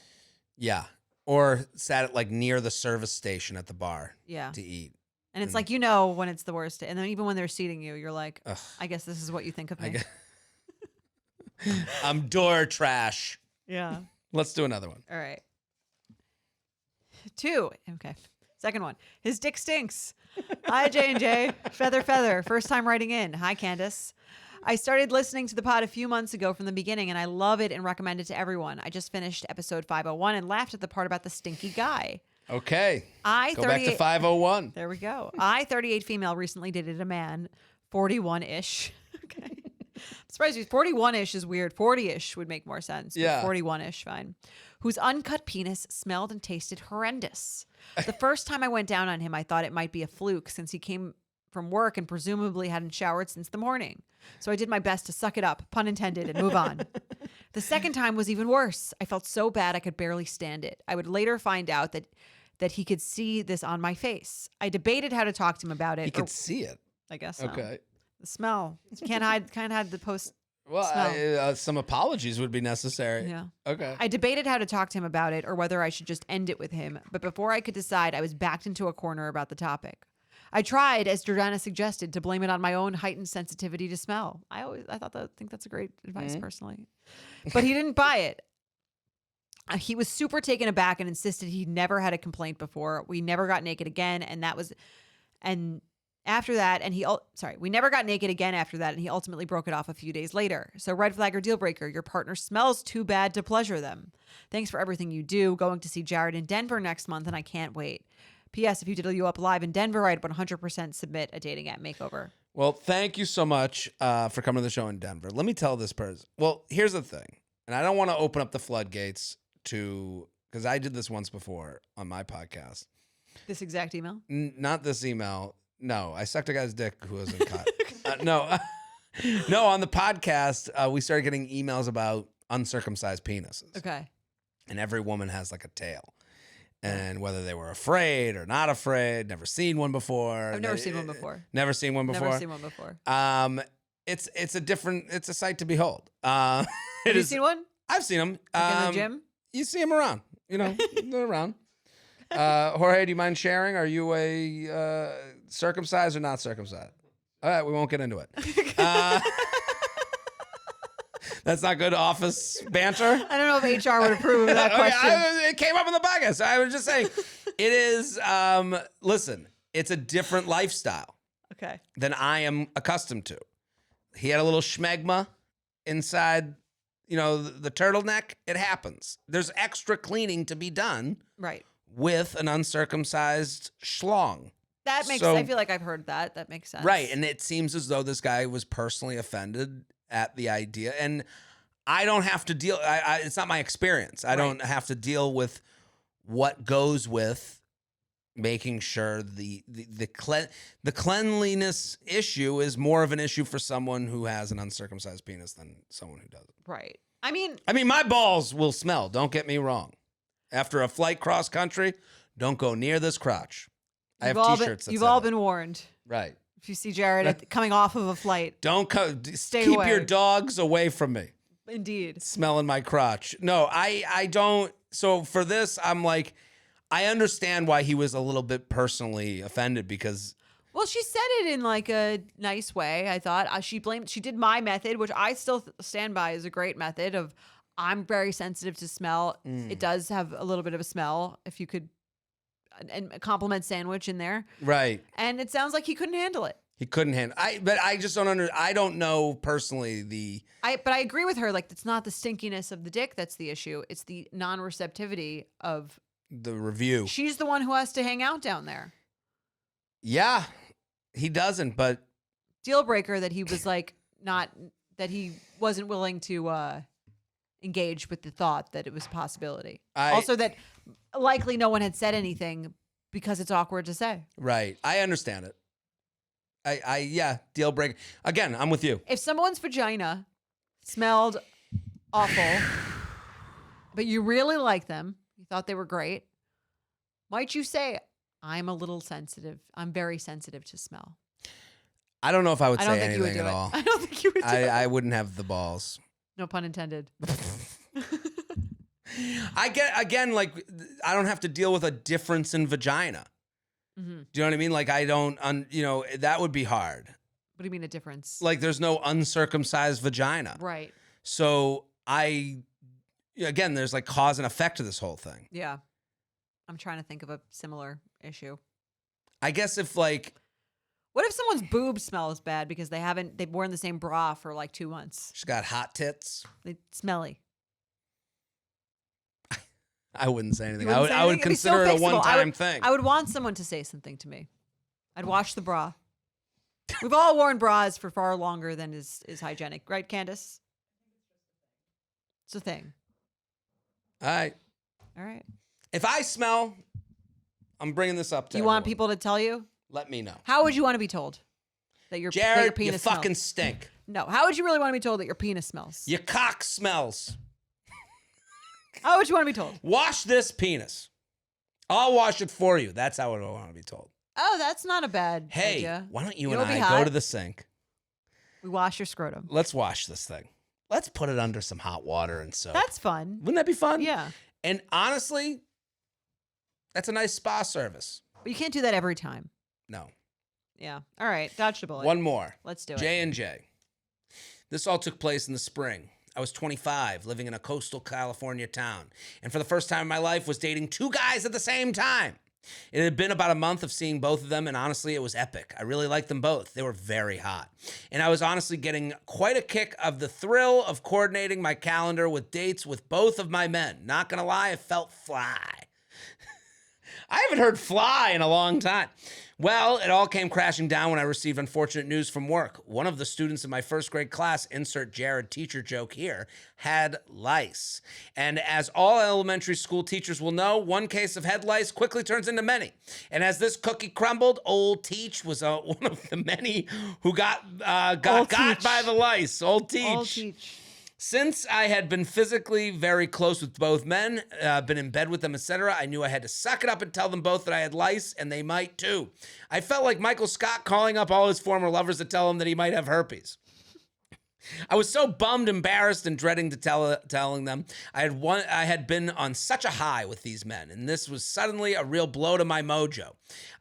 Yeah. Or sat at like near the service station at the bar Yeah. to eat. And it's like, you know, when it's the worst. And then even when they're seating you, you're like, Ugh. I guess this is what you think of me. I'm door trash. Yeah. Let's do another one. All right. 2. Okay. Second one. His dick stinks. Hi, J&J. Feather. First time writing in. Hi, Candace. I started listening to the pod a few months ago from the beginning, and I love it and recommend it to everyone. I just finished episode 501 and laughed at the part about the stinky guy. Okay. I Go back to 38 501. There we go. I, 38 female, recently dated a man, 41-ish. Okay. I'm surprised he's 41-ish is weird. 40-ish would make more sense. But Yeah. 41-ish, fine. Whose uncut penis smelled and tasted horrendous. The first time I went down on him, I thought it might be a fluke since he came from work and presumably hadn't showered since the morning. So I did my best to suck it up, pun intended, and move on. The second time was even worse. I felt so bad I could barely stand it. I would later find out that he could see this on my face. I debated how to talk to him about it. He could see it. I guess so. Okay. The smell. You can't hide the post. Well, smell. some apologies would be necessary. Yeah. Okay. I debated how to talk to him about it or whether I should just end it with him. But before I could decide, I was backed into a corner about the topic. I tried, as Jordana suggested, to blame it on my own heightened sensitivity to smell. I think that's a great advice personally. But he didn't buy it. He was super taken aback and insisted he'd never had a complaint before. We never got naked again, we never got naked again after that, and he ultimately broke it off a few days later. So red flag or deal breaker, your partner smells too bad to pleasure them. Thanks for everything you do. Going to see Jared in Denver next month, and I can't wait. P.S. If you did you up live in Denver, I'd 100% submit a dating app makeover. Well, thank you so much for coming to the show in Denver. Let me tell this person. Well, here's the thing, and I don't want to open up the floodgates because I did this once before on my podcast. This exact email? Not this email. No, I sucked a guy's dick who wasn't cut. No, on the podcast, we started getting emails about uncircumcised penises. Okay. And every woman has like a tale. And whether they were afraid or not afraid, never seen one before. I've never seen one before. Never seen one before? Never seen one before. It's a sight to behold. Have you seen one? I've seen them. Like in the gym? You see them around. They're around. Jorge, do you mind sharing? Are you a circumcised or not circumcised? All right, we won't get into it. That's not good office banter. I don't know if HR would approve of that question. It came up in the podcast. I was just saying, it is, listen, it's a different lifestyle Okay. than I am accustomed to. He had a little schmegma inside, the turtleneck. It happens. There's extra cleaning to be done Right. with an uncircumcised schlong. That makes So- I feel like I've heard that. That makes sense. Right. And it seems as though this guy was personally offended at the idea. And I don't have to deal. It's not my experience. I don't have to deal with what goes with making sure the cleanliness issue is more of an issue for someone who has an uncircumcised penis than someone who doesn't. Right. I mean, my balls will smell. Don't get me wrong. After a flight cross country, don't go near this crotch. I have T-shirts. You've all been warned. Right. If you see Jared coming off of a flight, Don't Stay keep away. your dogs away from me. indeed. Smelling my crotch. No, I don't. So for this, I'm like, I understand why he was a little bit personally offended because. Well, she said it in like a nice way. I thought she did my method, which I still stand by as a great method of. I'm very sensitive to smell. It does have a little bit of a smell. If you could, and a compliment sandwich in there, Right. and it sounds like he couldn't handle it. He couldn't handle. But I just don't I don't know personally But I agree with her. Like, it's not the stinkiness of the dick that's the issue. It's the non-receptivity of. the review. She's the one who has to hang out down there. Yeah, he doesn't. But Deal breaker that he was like that he wasn't willing to engage with the thought that it was a possibility. Also, that likely no one had said anything because it's awkward to say. Right. I understand it. Yeah, deal breaker. Again, I'm with you. If someone's vagina smelled awful, but you really like them, you thought they were great, might you say, I'm a little sensitive. I'm very sensitive to smell. I don't know if I would I don't say think you would anything do at it. all. I don't think you would do it. I wouldn't have the balls. No pun intended. I get, again, like, I don't have to deal with a difference in vagina. Mm-hmm. Do you know what I mean? Like, I don't, that would be hard. What do you mean a difference? Like, there's no uncircumcised vagina. Right. So again, there's like cause and effect to this whole thing. Yeah. I'm trying to think of a similar issue. I guess if like, What if someone's boob smells bad because they've worn the same bra for like 2 months? She's got hot tits. They smelly. I wouldn't say anything. You wouldn't say I would anything? It'd be so consider it a fixable. one-time thing. I would want someone to say something to me. I'd wash the bra. We've all worn bras for far longer than is hygienic, right, Candace? It's a thing. All right. All right. If I smell, I'm bringing this up to You want everyone. people to tell you? Let me know. How would you want to be told that your Jared, penis you fucking smells? stink. No. How would you really want to be told that your penis smells? Your cock smells. How would you want to be told? Wash this penis. I'll wash it for you. That's how I want to be told. Oh, that's not a bad Hey, idea. why don't you You'll and be I hot. go to the sink? We wash your scrotum. Let's wash this thing. Let's put it under some hot water and soap. That's fun. Wouldn't that be fun? Yeah. And honestly, that's a nice spa service. But you can't do that every time. No. Yeah. All right. Dodged a bullet. One more. Let's do it. J&J. This all took place in the spring. I was 25, living in a coastal California town, and for the first time in my life was dating 2 guys at the same time. It had been about a month of seeing both of them, and honestly, it was epic. I really liked them both. They were very hot. And I was honestly getting quite a kick of the thrill of coordinating my calendar with dates with both of my men. Not gonna lie, I felt fly. I haven't heard fly in a long time. Well, it all came crashing down when I received unfortunate news from work. One of the students in my first grade class, insert Jared teacher joke here, had lice. And as all elementary school teachers will know, one case of head lice quickly turns into many. And as this cookie crumbled, old Teach was one of the many who got Teach. by the lice. Old Teach. All teach. Since I had been physically very close with both men, been in bed with them, etc., I knew I had to suck it up and tell them both that I had lice, and they might too. I felt like Michael Scott calling up all his former lovers to tell him that he might have herpes. I was so bummed, embarrassed, and dreading to telling them. I had been on such a high with these men, and this was suddenly a real blow to my mojo.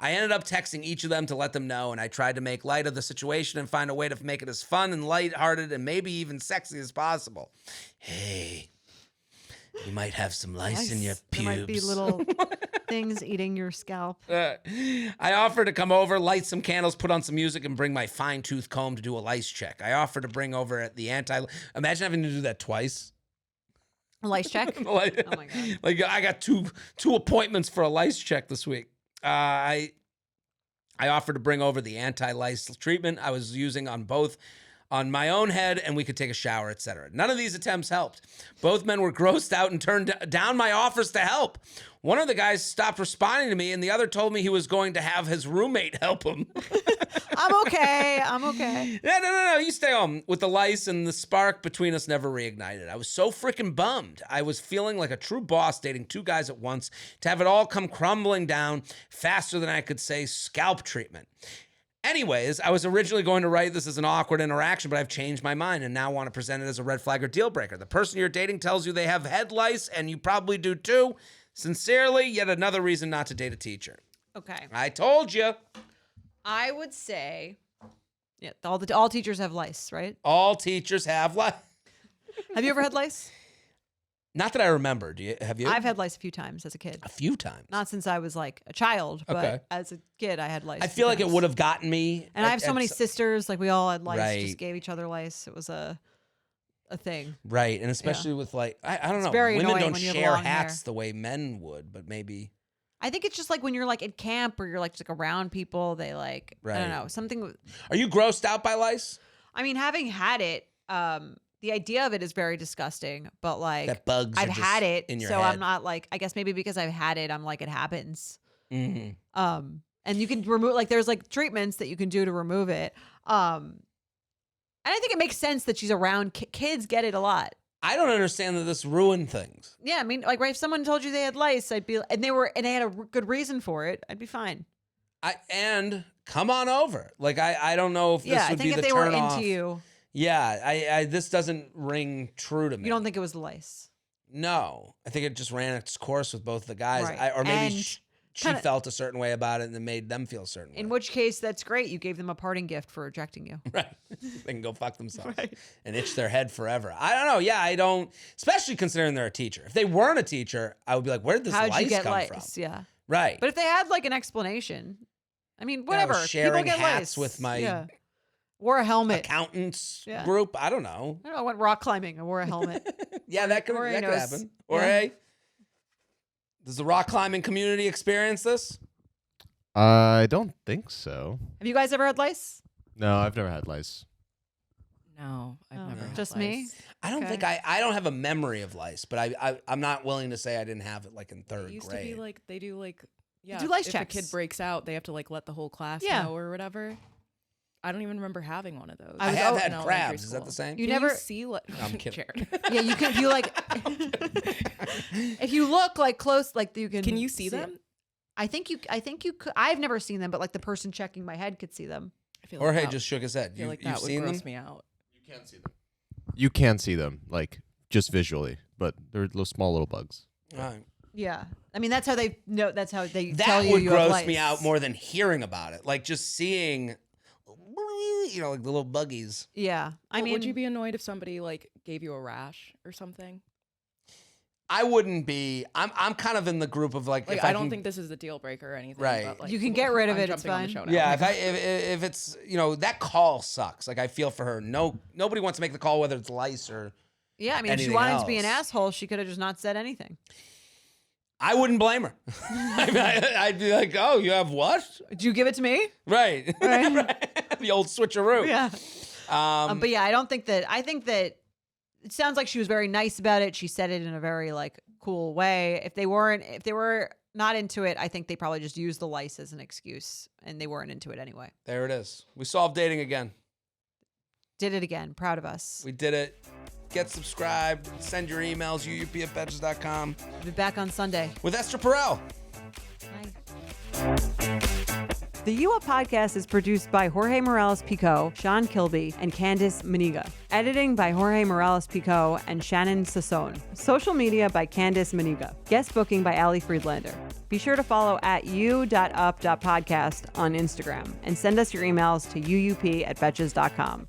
I ended up texting each of them to let them know, and I tried to make light of the situation and find a way to make it as fun and lighthearted and maybe even sexy as possible. Hey, you might have some lice in your pubes. There might be little things eating your scalp. I offered to come over, light some candles, put on some music, and bring my fine-tooth comb to do a lice check. I offered to bring over the Imagine having to do that twice. A lice check? Oh my God. Like I got two appointments for a lice check this week. I offered to bring over the anti-lice treatment I was using on my own head, and we could take a shower, etc. None of these attempts helped. Both men were grossed out and turned down my offers to help. One of the guys stopped responding to me, and the other told me he was going to have his roommate help him. I'm okay. No, you stay home. With the lice, and the spark between us never reignited. I was so freaking bummed. I was feeling like a true boss dating 2 guys at once, to have it all come crumbling down faster than I could say scalp treatment. Anyways, I was originally going to write this as an awkward interaction, but I've changed my mind and now want to present it as a red flag or deal breaker. The person you're dating tells you they have head lice, and you probably do too. Sincerely, yet another reason not to date a teacher. Okay. I told you. I would say, yeah, all teachers have lice, right? All teachers have lice. Have you ever had lice? Not that I remember. Have you? I've had lice a few times as a kid. A few times. Not since I was like a child, but Okay. as a kid, I had lice. I a few feel like it times. would have gotten me. And I have so many sisters. Like we all had lice. Right. Just gave each other lice. It was a thing. Right, and especially with like I don't know. very Women annoying don't when you have share long hats hair. the way men would, but maybe. I think it's just like when you're like at camp or you're like just like around people. They like I Right. don't know something. Are you grossed out by lice? I mean, having had it, the idea of it is very disgusting. But like That bugs. I've are just had it, in your so head. I'm not like. I guess maybe because I've had it, I'm like it happens. Mm-hmm. And you can remove like there's like treatments that you can do to remove it. And I think it makes sense that she's around kids get it a lot. I don't understand that this ruined things. Yeah, I mean, like, right, if someone told you they had lice, I'd be, and they had a good reason for it, I'd be fine. And come on over. Like I don't know if this Yeah, I would think be if the they were turn into off. you, Yeah, I this doesn't ring true to me. you don't think it was the lice. No, I think it just ran its course with both the guys, Right. or maybe And she kinda- felt a certain way about it and then made them feel a certain way. In which case, that's great. You gave them a parting gift for rejecting you. Right. They can go fuck themselves Right. and itch their head forever. I don't know. Yeah, I don't, especially considering they're a teacher. If they weren't a teacher, I would be like, where did this How'd lice you get come lice? from? Yeah. Right. But if they had like an explanation, I mean, I whatever. was sharing People get hats lice. with my Yeah. Wore a helmet. accountants Yeah. group. I don't know. I don't know. I went rock climbing. I wore a helmet. Yeah, that could Jorge knows. happen. Yeah. Jorge, does the rock climbing community experience this? I don't think so. Have you guys ever had lice? No, I've never had lice. No, I've Oh, never had just lice. me? I don't Okay. think I don't have a memory of lice, but I'm not willing to say I didn't have it like in third It used grade. to be like they do like yeah. do lice if checks. a kid breaks out, they have to like let the whole class Yeah. know or whatever. I don't even remember having one of those. I was have al- had in elementary crabs. Is that the school. same? You Can never- see I'm kidding. Jared. Yeah, you can. If you like, if you look like close, like you can. Can you see it. them? I think you could. I've never seen them, but like the person checking my head could see them. I feel Jorge that, just shook his head. I feel like You've that would seen gross them? me out. You can see them. You can see them, like just visually, but they're little small little bugs. All right. Yeah, I mean that's how they know. That's how they That tell you would you have gross me lice. out more than hearing about it. Like just seeing, like the little buggies. Yeah, I mean, Would you be annoyed if somebody like gave you a rash or something? I wouldn't be. I'm kind of in the group of like. Like if I I don't can, think this is a deal breaker or anything. Right. But, like, You can get rid of I'm it, it's jumping on the fine. show now. Yeah, if it's that call sucks. Like I feel for her. Nobody wants to make the call whether it's lice or. yeah, I mean, if she anything wanted to be an else. asshole, she could have just not said anything. I wouldn't blame her. I'd be like, oh, you have what? Did you give it to me? Right. Right. The old switcheroo. Yeah. But yeah, I think that it sounds like she was very nice about it. She said it in a very like cool way. If they were not into it, I think they probably just used the lice as an excuse and they weren't into it anyway. There it is. We solved dating again. Did it again. Proud of us. We did it. Get subscribed. Send your emails, uup@betches.com. We'll be back on Sunday. With Esther Perel. Bye. The You Up podcast is produced by Jorge Morales-Pico, Sean Kilby, and Candice Maniga. Editing by Jorge Morales-Pico and Shannon Sassone. Social media by Candice Maniga. Guest booking by Ali Friedlander. Be sure to follow @u.up.podcast on Instagram and send us your emails to uup@betches.com.